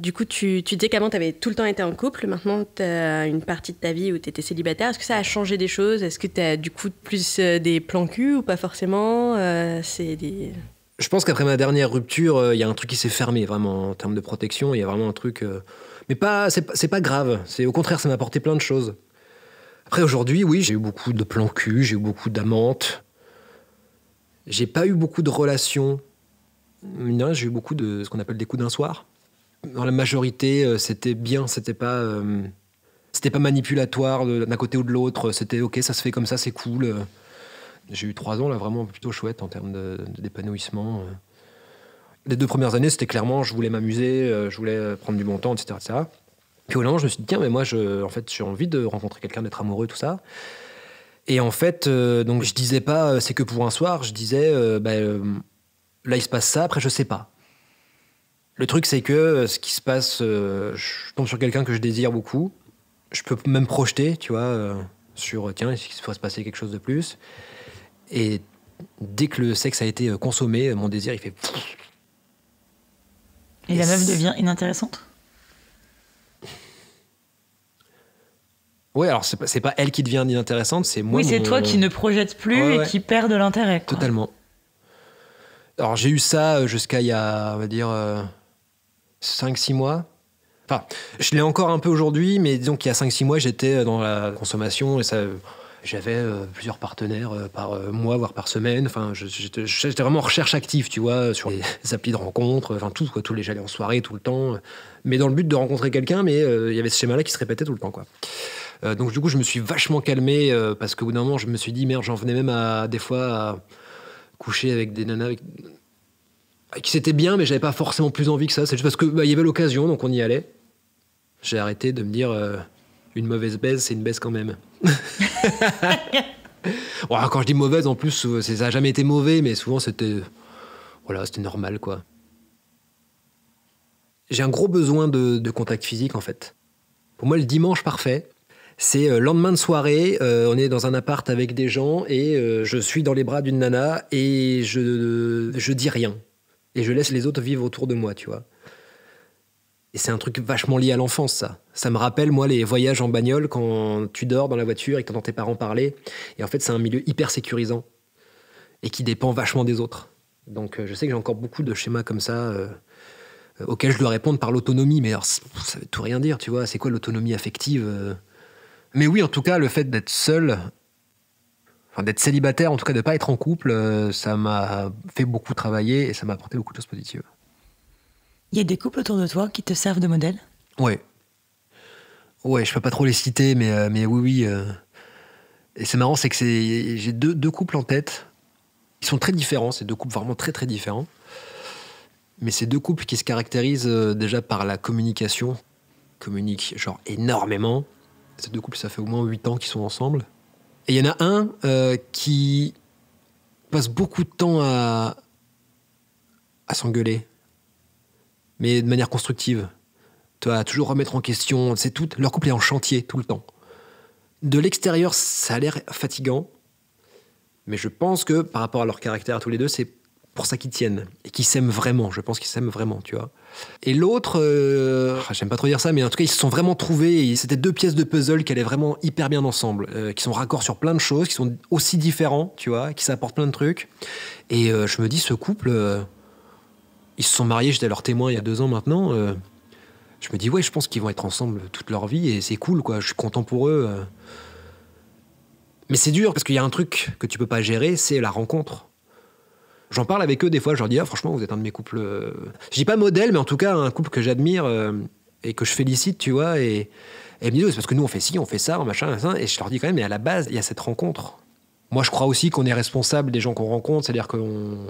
du coup, tu disais qu'avant, tu avais tout le temps été en couple. Maintenant, tu as une partie de ta vie où tu étais célibataire. Est-ce que ça a changé des choses ? Est-ce que tu as du coup plus des plans cul ou pas forcément ? Je pense qu'après ma dernière rupture, il y a un truc qui s'est fermé vraiment en termes de protection. Il y a vraiment un truc... Mais c'est pas grave. Au contraire, ça m'a apporté plein de choses. Après, aujourd'hui, oui, j'ai eu beaucoup de plans cul, j'ai eu beaucoup d'amantes. J'ai pas eu beaucoup de relations. Non, j'ai eu beaucoup de ce qu'on appelle des coups d'un soir. Dans la majorité, c'était bien, c'était pas manipulatoire d'un côté ou de l'autre. C'était OK, ça se fait comme ça, c'est cool. J'ai eu 3 ans là vraiment plutôt chouette en termes d'épanouissement. Les 2 premières années, c'était clairement, je voulais m'amuser, je voulais prendre du bon temps, etc., etc. Puis au moment, je me suis dit tiens, mais moi, en fait, j'ai envie de rencontrer quelqu'un, d'être amoureux, tout ça. Et en fait, donc je disais pas c'est que pour un soir, je disais là il se passe ça, après je sais pas. Le truc c'est que ce qui se passe, je tombe sur quelqu'un que je désire beaucoup, je peux même projeter, tu vois, sur tiens, il faut se passer quelque chose de plus. Et dès que le sexe a été consommé, mon désir il fait... Et la meuf devient inintéressante ? Ouais, alors c'est pas elle qui devient inintéressante, c'est moi. Oui, c'est toi qui ne projettes plus et qui perds de l'intérêt, quoi. Totalement. Alors j'ai eu ça jusqu'à il y a, on va dire, 5-6 mois. Enfin, je l'ai encore un peu aujourd'hui, mais disons qu'il y a 5-6 mois, j'étais dans la consommation et ça, j'avais plusieurs partenaires par mois, voire par semaine. Enfin, j'étais vraiment en recherche active, tu vois, sur les applis de rencontres, enfin tout, quoi. J'allais en soirée tout le temps, mais dans le but de rencontrer quelqu'un, mais il y avait ce schéma-là qui se répétait tout le temps, quoi. Donc du coup, je me suis vachement calmé parce qu'au bout d'un moment, je me suis dit merde, j'en venais même des fois à coucher avec des nanas qui c'était bien, mais j'avais pas forcément plus envie que ça. C'est juste parce que y avait l'occasion, donc on y allait. J'ai arrêté de me dire une mauvaise baise, c'est une baise quand même. Bon, quand je dis mauvaise, en plus, ça a jamais été mauvais, mais souvent c'était normal, quoi. J'ai un gros besoin de contact physique, en fait. Pour moi, le dimanche parfait, C'est lendemain de soirée, on est dans un appart avec des gens et je suis dans les bras d'une nana et je dis rien. Et je laisse les autres vivre autour de moi, tu vois. Et c'est un truc vachement lié à l'enfance, ça. Ça me rappelle, moi, les voyages en bagnole quand tu dors dans la voiture et que t'entends tes parents parler. Et en fait, c'est un milieu hyper sécurisant et qui dépend vachement des autres. Donc, je sais que j'ai encore beaucoup de schémas comme ça auxquels je dois répondre par l'autonomie. Mais alors, ça veut tout rien dire, tu vois. C'est quoi l'autonomie affective Mais oui, en tout cas, le fait d'être seul, enfin, d'être célibataire, en tout cas de ne pas être en couple, ça m'a fait beaucoup travailler et ça m'a apporté beaucoup de choses positives. Il y a des couples autour de toi qui te servent de modèle? Ouais, je peux pas trop les citer, mais oui. Et c'est marrant, c'est que j'ai deux couples en tête. Ils sont très différents, c'est deux couples vraiment très très différents. Mais c'est deux couples qui se caractérisent déjà par la communication. Ils communiquent genre énormément. Ces deux couples, ça fait au moins 8 ans qu'ils sont ensemble. Et il y en a un qui passe beaucoup de temps à s'engueuler, mais de manière constructive. Tu vas toujours remettre en question. C'est tout. Leur couple est en chantier tout le temps. De l'extérieur, ça a l'air fatigant, mais je pense que par rapport à leur caractère tous les deux, c'est pour ça qu'ils tiennent et qu'ils s'aiment vraiment. Je pense qu'ils s'aiment vraiment, tu vois. Et l'autre, j'aime pas trop dire ça, mais en tout cas, ils se sont vraiment trouvés. Et c'était deux pièces de puzzle qui allaient vraiment hyper bien ensemble, qui sont raccords sur plein de choses, qui sont aussi différents, tu vois, qui s'apportent plein de trucs. Et je me dis, ce couple, ils se sont mariés, j'étais leur témoin il y a 2 ans maintenant. Je me dis, ouais, je pense qu'ils vont être ensemble toute leur vie et c'est cool, quoi. Je suis content pour eux. Mais c'est dur parce qu'il y a un truc que tu peux pas gérer, c'est la rencontre. J'en parle avec eux des fois, je leur dis, franchement, vous êtes un de mes couples... Je dis pas modèle, mais en tout cas, un couple que j'admire et que je félicite, tu vois. Et ils me disent, c'est parce que nous, on fait ci, on fait ça, machin. Et je leur dis quand même, mais à la base, il y a cette rencontre. Moi, je crois aussi qu'on est responsable des gens qu'on rencontre, c'est-à-dire qu'on...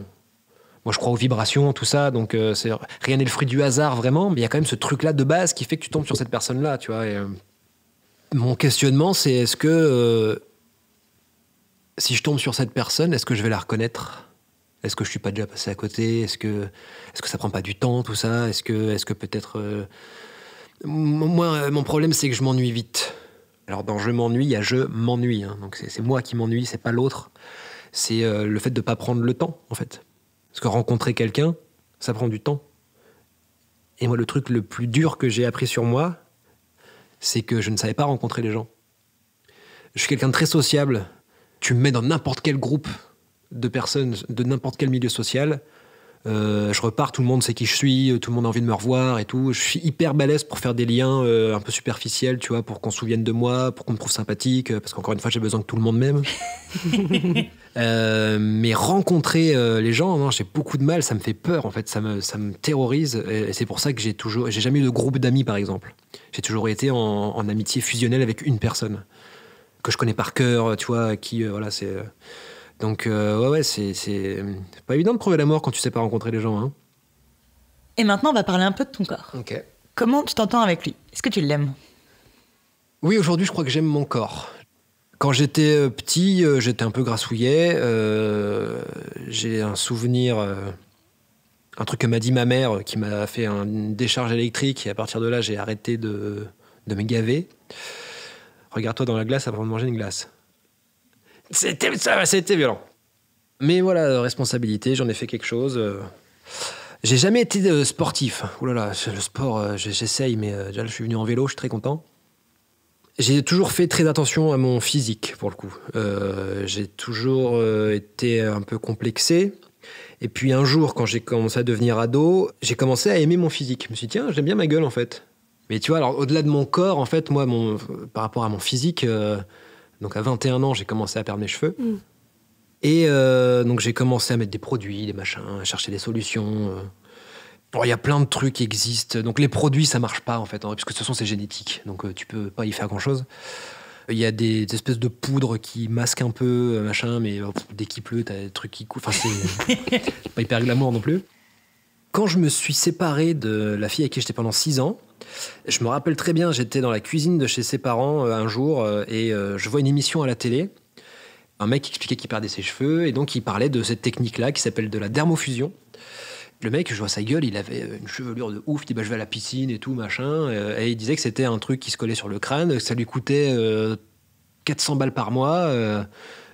Moi, je crois aux vibrations, tout ça, donc rien n'est le fruit du hasard, vraiment, mais il y a quand même ce truc-là de base qui fait que tu tombes sur cette personne-là, tu vois. Et, mon questionnement, c'est est-ce que si je tombe sur cette personne, est-ce que je vais la reconnaître ? Est-ce que je suis pas déjà passé à côté ? Est-ce que ça prend pas du temps, tout ça ? Est-ce que peut-être... Moi, mon problème, c'est que je m'ennuie vite. Alors, dans « je m'ennuie », il y a « je m'ennuie ». Hein. Donc, c'est moi qui m'ennuie, c'est pas l'autre. C'est le fait de pas prendre le temps, en fait. Parce que rencontrer quelqu'un, ça prend du temps. Et moi, le truc le plus dur que j'ai appris sur moi, c'est que je ne savais pas rencontrer les gens. Je suis quelqu'un de très sociable. Tu me mets dans n'importe quel groupe de personnes, de n'importe quel milieu social. Je repars, tout le monde sait qui je suis, tout le monde a envie de me revoir et tout. Je suis hyper balèze pour faire des liens un peu superficiels, tu vois, pour qu'on se souvienne de moi, pour qu'on me trouve sympathique, parce qu'encore une fois, j'ai besoin que tout le monde m'aime. Mais rencontrer les gens, non, j'ai beaucoup de mal, ça me fait peur, en fait, ça me terrorise. Et c'est pour ça que j'ai jamais eu de groupe d'amis, par exemple. J'ai toujours été en amitié fusionnelle avec une personne que je connais par cœur, tu vois, qui, voilà, c'est... Donc, ouais, c'est pas évident de trouver l'amour quand tu sais pas rencontrer les gens. Hein. Et maintenant, on va parler un peu de ton corps. Ok. Comment tu t'entends avec lui ? Est-ce que tu l'aimes ? Oui, aujourd'hui, je crois que j'aime mon corps. Quand j'étais petit, j'étais un peu grassouillet. J'ai un souvenir, un truc que m'a dit ma mère, qui m'a fait une décharge électrique. Et à partir de là, j'ai arrêté de me gaver. Regarde-toi dans la glace avant de manger une glace. C'était violent. Mais voilà, responsabilité, j'en ai fait quelque chose. J'ai jamais été sportif. Ouh là là, le sport, j'essaye, mais déjà, je suis venu en vélo, je suis très content. J'ai toujours fait très attention à mon physique, pour le coup. J'ai toujours été un peu complexé. Et puis un jour, quand j'ai commencé à devenir ado, j'ai commencé à aimer mon physique. Je me suis dit, tiens, j'aime bien ma gueule, en fait. Mais tu vois, alors au-delà de mon corps, en fait, moi, par rapport à mon physique... Donc à 21 ans, j'ai commencé à perdre mes cheveux. Et donc j'ai commencé à mettre des produits, des machins, à chercher des solutions. Bon, il y a plein de trucs qui existent. Donc les produits, ça marche pas en fait, parce que de toute façon c'est génétique. Donc tu peux pas y faire grand-chose. Il y a des espèces de poudres qui masquent un peu, machin, mais dès qu'il pleut, t'as des trucs qui coulent. Enfin, c'est pas hyper glamour non plus. Quand je me suis séparé de la fille avec qui j'étais pendant 6 ans, je me rappelle très bien, j'étais dans la cuisine de chez ses parents un jour et je vois une émission à la télé. Un mec expliquait qu'il perdait ses cheveux et donc il parlait de cette technique-là qui s'appelle de la dermofusion. Le mec, je vois sa gueule, il avait une chevelure de ouf, il dit bah, je vais à la piscine et tout, machin. Et il disait que c'était un truc qui se collait sur le crâne, que ça lui coûtait 400 balles par mois.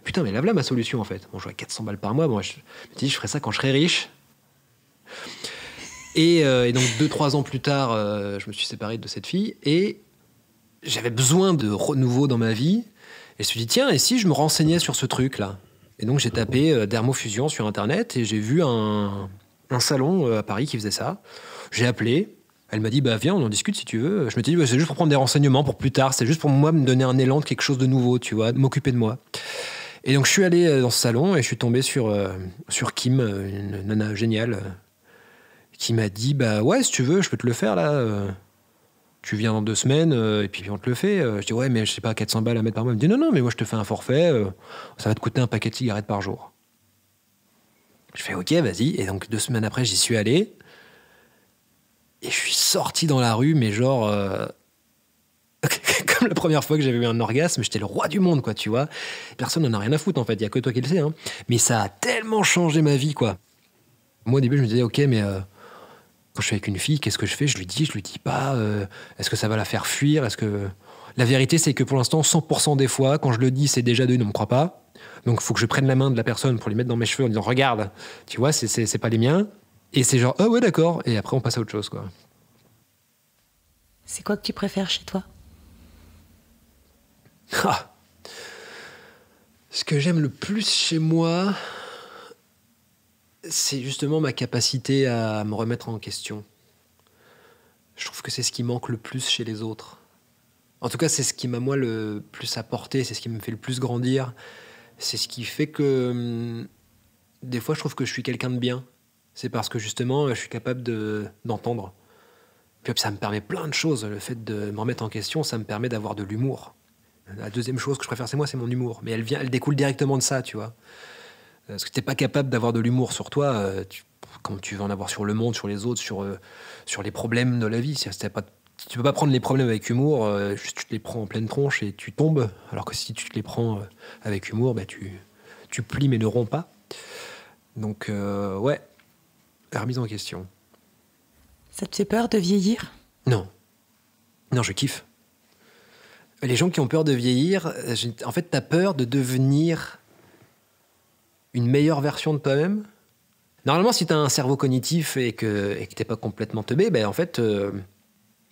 Putain, mais là ma solution en fait. Bon, je vois 400 balles par mois, bon, je me dis je ferai ça quand je serai riche. Et donc 2-3 ans plus tard, je me suis séparé de cette fille et j'avais besoin de renouveau dans ma vie. Et je me suis dit tiens, et si je me renseignais sur ce truc-là? Et donc j'ai tapé dermofusion sur Internet et j'ai vu un salon à Paris qui faisait ça. J'ai appelé. Elle m'a dit bah viens, on en discute si tu veux. Je me suis dit bah, c'est juste pour prendre des renseignements pour plus tard. C'est juste pour moi me donner un élan de quelque chose de nouveau, tu vois, de m'occuper de moi. Et donc je suis allé dans ce salon et je suis tombé sur Kim, une nana géniale, qui m'a dit bah ouais si tu veux je peux te le faire là. Tu viens dans 2 semaines et puis on te le fait. Je dis ouais mais je sais pas 400 balles à mettre par mois. Elle me dit non mais moi je te fais un forfait. Ça va te coûter un paquet de cigarettes par jour. Je fais ok vas-y. Et donc 2 semaines après j'y suis allé et je suis sorti dans la rue mais genre comme la première fois que j'avais eu un orgasme, j'étais le roi du monde quoi tu vois. Personne n'en a rien à foutre en fait. Il y a que toi qui le sais hein. Mais ça a tellement changé ma vie quoi. Moi au début je me disais ok mais quand je suis avec une fille, qu'est-ce que je fais? Je lui dis pas. Est-ce que ça va la faire fuir? Est-ce que la vérité, c'est que pour l'instant, 100% des fois, quand je le dis, c'est déjà il ne me croit pas. Donc, il faut que je prenne la main de la personne pour lui mettre dans mes cheveux en disant regarde, tu vois, c'est pas les miens. Et c'est genre ouais, d'accord. Et après, on passe à autre chose, quoi. C'est quoi que tu préfères chez toi? Ah. Ce que j'aime le plus chez moi, c'est justement ma capacité à me remettre en question. Je trouve que c'est ce qui manque le plus chez les autres. En tout cas, c'est ce qui m'a, moi, le plus apporté, c'est ce qui me fait le plus grandir. C'est ce qui fait que, des fois, je trouve que je suis quelqu'un de bien. C'est parce que, justement, je suis capable d'entendre. Puis ça me permet plein de choses. Le fait de me remettre en question, ça me permet d'avoir de l'humour. La deuxième chose que je préfère, c'est mon humour. Mais elle découle directement de ça, tu vois. Parce que tu n'es pas capable d'avoir de l'humour sur toi, quand tu vas en avoir sur le monde, sur les autres, sur les problèmes de la vie. Tu ne peux pas prendre les problèmes avec humour, juste tu te les prends en pleine tronche et tu tombes. Alors que si tu te les prends avec humour, bah, tu plies mais ne romps pas. Donc, ouais, la remise en question. Ça te fait peur de vieillir? Non. Non, je kiffe. Les gens qui ont peur de vieillir, en fait, tu as peur de devenir une meilleure version de toi-même. Normalement, si tu as un cerveau cognitif et que t'es pas complètement teubé, ben en fait,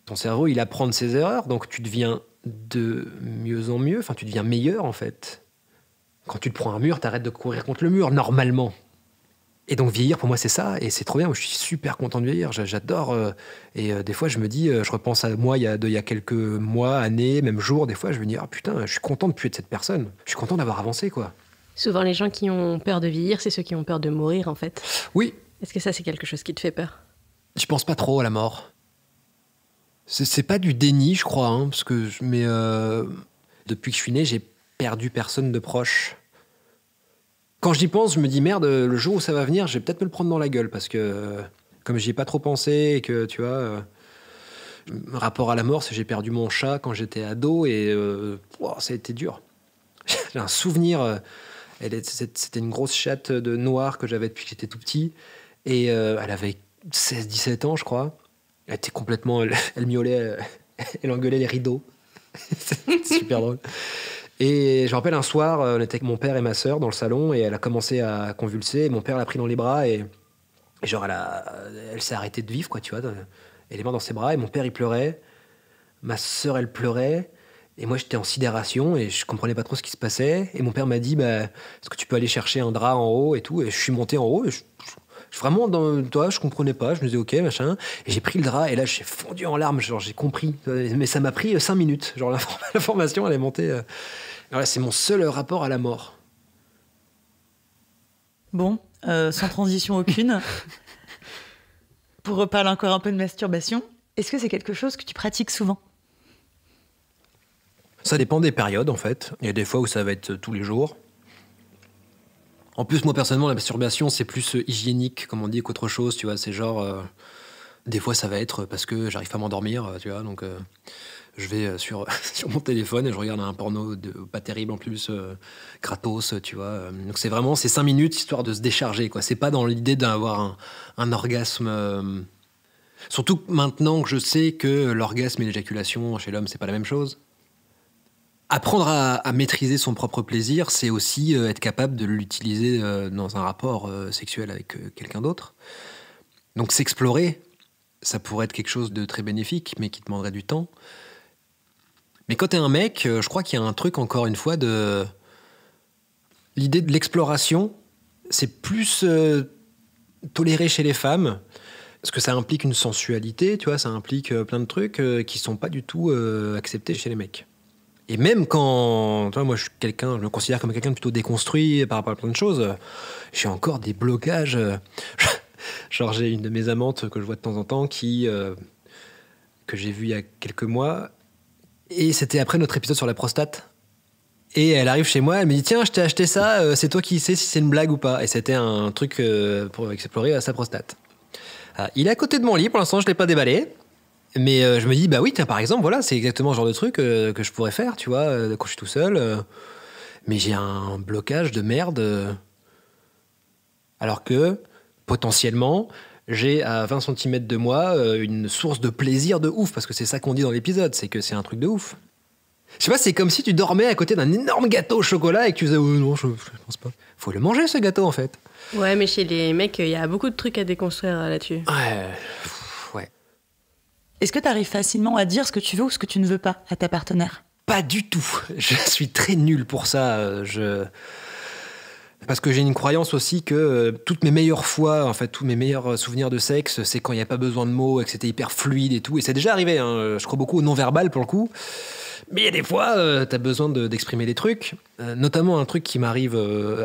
ton cerveau, il apprend de ses erreurs, donc tu deviens de mieux en mieux, enfin, tu deviens meilleur, en fait. Quand tu te prends un mur, t'arrêtes de courir contre le mur, normalement. Et donc, vieillir, pour moi, c'est ça, et c'est trop bien. Moi, je suis super content de vieillir, j'adore. Et des fois, je me dis, je repense à moi il y a quelques mois, années, même jours, des fois, je me dis, ah putain, je suis content de plus être cette personne. Je suis content d'avoir avancé, quoi. Souvent, les gens qui ont peur de vieillir, c'est ceux qui ont peur de mourir, en fait. Oui. Est-ce que ça, c'est quelque chose qui te fait peur? Je pense pas trop à la mort. C'est pas du déni, je crois, hein, parce que depuis que je suis né, j'ai perdu personne de proche. Quand j'y pense, je me dis merde, le jour où ça va venir, je vais peut-être me le prendre dans la gueule, parce que comme j'y ai pas trop pensé et que tu vois, rapport à la mort, c'est que j'ai perdu mon chat quand j'étais ado et ça a été dur. J'ai un souvenir. C'était une grosse chatte de noir que j'avais depuis que j'étais tout petit. Et elle avait 16-17 ans, je crois. Elle était complètement... Elle miaulait, elle engueulait les rideaux. C'était super drôle. Et je me rappelle un soir, on était avec mon père et ma sœur dans le salon et elle a commencé à convulser. Et mon père l'a pris dans les bras et genre elle s'est arrêtée de vivre, quoi, tu vois. Elle est morte dans ses bras et mon père, il pleurait. Ma sœur, elle pleurait. Et moi, j'étais en sidération et je comprenais pas trop ce qui se passait. Et mon père m'a dit, bah, est-ce que tu peux aller chercher un drap en haut et tout? Et je suis monté en haut et vraiment, je comprenais pas. Je me disais, ok, machin. Et j'ai pris le drap et là, j'ai fondu en larmes. Genre, j'ai compris. Mais ça m'a pris 5 minutes. Genre, l'information, elle est montée. Voilà, c'est mon seul rapport à la mort. Bon, sans transition aucune. Pour reparler encore un peu de masturbation, est-ce que c'est quelque chose que tu pratiques souvent? Ça dépend des périodes, en fait. Il y a des fois où ça va être tous les jours. En plus, moi, personnellement, la masturbation, c'est plus hygiénique, comme on dit, qu'autre chose. Tu vois, c'est genre... Des fois, ça va être parce que j'arrive pas à m'endormir, tu vois, donc je vais sur mon téléphone et je regarde un porno pas terrible en plus, gratos, tu vois. Donc c'est vraiment ces 5 minutes histoire de se décharger, quoi. C'est pas dans l'idée d'avoir un orgasme. Surtout que maintenant que je sais que l'orgasme et l'éjaculation chez l'homme, c'est pas la même chose. Apprendre à maîtriser son propre plaisir, c'est aussi être capable de l'utiliser dans un rapport sexuel avec quelqu'un d'autre. Donc s'explorer, ça pourrait être quelque chose de très bénéfique, mais qui demanderait du temps. Mais quand t'es un mec, je crois qu'il y a un truc, encore une fois, de... L'idée de l'exploration, c'est plus toléré chez les femmes, parce que ça implique une sensualité, tu vois, ça implique plein de trucs qui sont pas du tout acceptés chez les mecs. Et même quand, tu vois, moi je me considère comme quelqu'un de plutôt déconstruit par rapport à plein de choses, j'ai encore des blocages. Genre j'ai une de mes amantes que je vois de temps en temps que j'ai vue il y a quelques mois, et c'était après notre épisode sur la prostate. Et elle arrive chez moi, elle me dit tiens, je t'ai acheté ça, c'est toi qui sais si c'est une blague ou pas. Et c'était un truc pour explorer sa prostate. Il est à côté de mon lit, pour l'instant je l'ai pas déballé. Mais je me dis, bah oui, tiens, par exemple, voilà, c'est exactement le genre de truc que je pourrais faire, tu vois, quand je suis tout seul. Mais j'ai un blocage de merde. Alors que, potentiellement, j'ai à 20 cm de moi une source de plaisir de ouf, parce que c'est ça qu'on dit dans l'épisode, c'est que c'est un truc de ouf. Je sais pas, c'est comme si tu dormais à côté d'un énorme gâteau au chocolat et que tu faisais, non, je pense pas. Faut le manger, ce gâteau, en fait. Ouais, mais chez les mecs, il y a beaucoup de trucs à déconstruire là-dessus. Ouais. Est-ce que tu arrives facilement à dire ce que tu veux ou ce que tu ne veux pas à ta partenaire ? Pas du tout. Je suis très nul pour ça. Parce que j'ai une croyance aussi que toutes mes meilleures fois, en fait, tous mes meilleurs souvenirs de sexe, c'est quand il n'y a pas besoin de mots et que c'était hyper fluide et tout. Et c'est déjà arrivé, hein. Je crois beaucoup au non-verbal pour le coup. Mais il y a des fois, t'as besoin d'exprimer des trucs. Notamment un truc qui m'arrive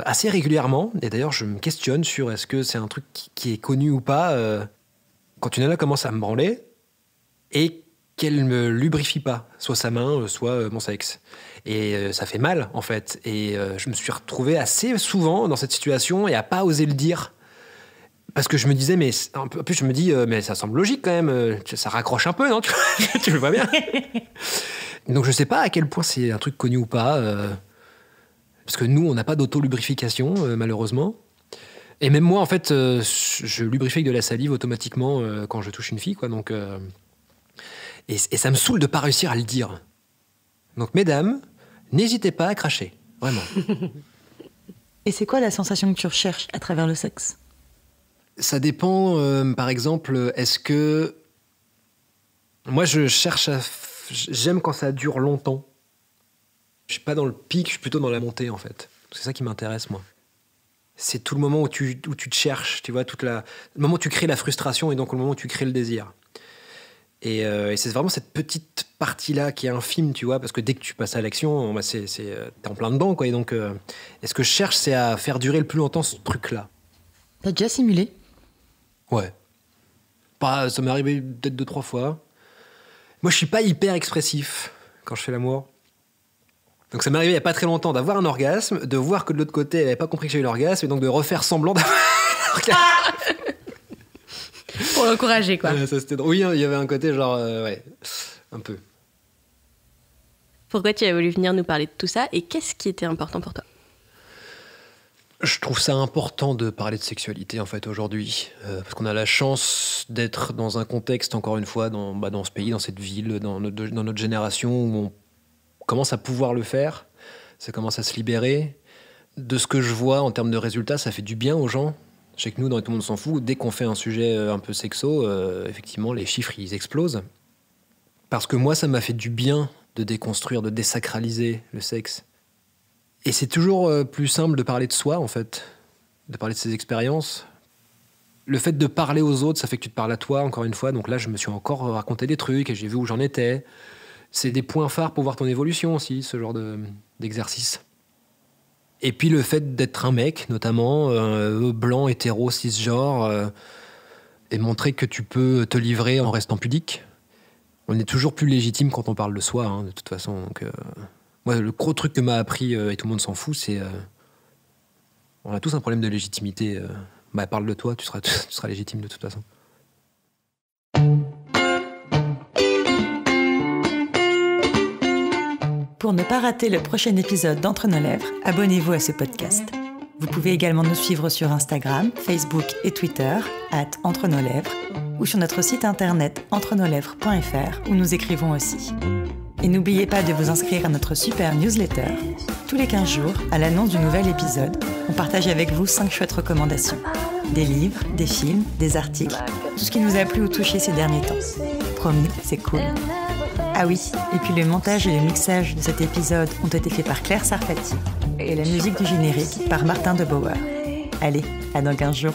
assez régulièrement. Et d'ailleurs, je me questionne sur est-ce que c'est un truc qui est connu ou pas. Quand une nana commence à me branler et qu'elle ne me lubrifie pas, soit sa main, soit mon sexe. Et ça fait mal, en fait. Et je me suis retrouvé assez souvent dans cette situation et à pas oser le dire. Parce que je me disais, mais en plus je me dis, mais ça semble logique quand même, ça raccroche un peu, non ? Tu le vois bien. Donc je sais pas à quel point c'est un truc connu ou pas, parce que nous, on n'a pas d'autolubrification, malheureusement. Et même moi, en fait, je lubrifie avec de la salive automatiquement quand je touche une fille, quoi. Donc, et ça me saoule de pas réussir à le dire. Donc, mesdames, n'hésitez pas à cracher, vraiment. Et c'est quoi la sensation que tu recherches à travers le sexe ? Ça dépend, par exemple, est-ce que... Moi, j'aime quand ça dure longtemps. Je suis pas dans le pic, je suis plutôt dans la montée, en fait. C'est ça qui m'intéresse, moi. C'est tout le moment où tu te cherches, tu vois, le moment où tu crées la frustration et donc le moment où tu crées le désir. Et c'est vraiment cette petite partie-là qui est infime, tu vois, parce que dès que tu passes à l'action, bah t'es en plein dedans, quoi. Et donc, et ce que je cherche, c'est à faire durer le plus longtemps ce truc-là. T'as déjà simulé ? Ouais. Ça m'est arrivé peut-être 2-3 fois. Moi, je suis pas hyper expressif quand je fais l'amour. Donc ça m'est arrivé il y a pas très longtemps d'avoir un orgasme, de voir que de l'autre côté, elle avait pas compris que j'ai eu l'orgasme, et donc de refaire semblant d'avoir un orgasme. Pour l'encourager, quoi. Ça, c'était drôle. Oui, il y avait un côté genre... ouais, un peu. Pourquoi tu as voulu venir nous parler de tout ça et qu'est-ce qui était important pour toi ? Je trouve ça important de parler de sexualité, en fait, aujourd'hui. Parce qu'on a la chance d'être dans un contexte, encore une fois, dans ce pays, dans cette ville, dans notre génération, où on commence à pouvoir le faire. Ça commence à se libérer. De ce que je vois en termes de résultats, ça fait du bien aux gens. Je sais que nous, dans Tout le monde s'en fout, dès qu'on fait un sujet un peu sexo, effectivement, les chiffres, ils explosent. Parce que moi, ça m'a fait du bien de déconstruire, de désacraliser le sexe. Et c'est toujours plus simple de parler de soi, en fait, de parler de ses expériences. Le fait de parler aux autres, ça fait que tu te parles à toi, encore une fois. Donc là, je me suis encore raconté des trucs et j'ai vu où j'en étais. C'est des points phares pour voir ton évolution aussi, ce genre d'exercice. Et puis le fait d'être un mec, notamment, blanc, hétéro, cisgenre, et montrer que tu peux te livrer en restant pudique. On est toujours plus légitime quand on parle de soi, hein, de toute façon. Donc, moi, le gros truc que m'a appris, et tout le monde s'en fout, c'est... on a tous un problème de légitimité. Parle de toi, tu seras légitime de toute façon. pour ne pas rater le prochain épisode d'Entre nos lèvres, abonnez-vous à ce podcast. Vous pouvez également nous suivre sur Instagram, Facebook et Twitter, @EntreNosLèvres, ou sur notre site internet entrenoslèvres.fr où nous écrivons aussi. Et n'oubliez pas de vous inscrire à notre super newsletter. Tous les 15 jours, à l'annonce du nouvel épisode, on partage avec vous 5 chouettes recommandations. Des livres, des films, des articles, tout ce qui nous a plu ou touché ces derniers temps. Promis, c'est cool. Ah oui, et puis le montage et le mixage de cet épisode ont été faits par Claire Sarfati et la musique du générique par Martin de Bauer. Allez, à dans 15 jours.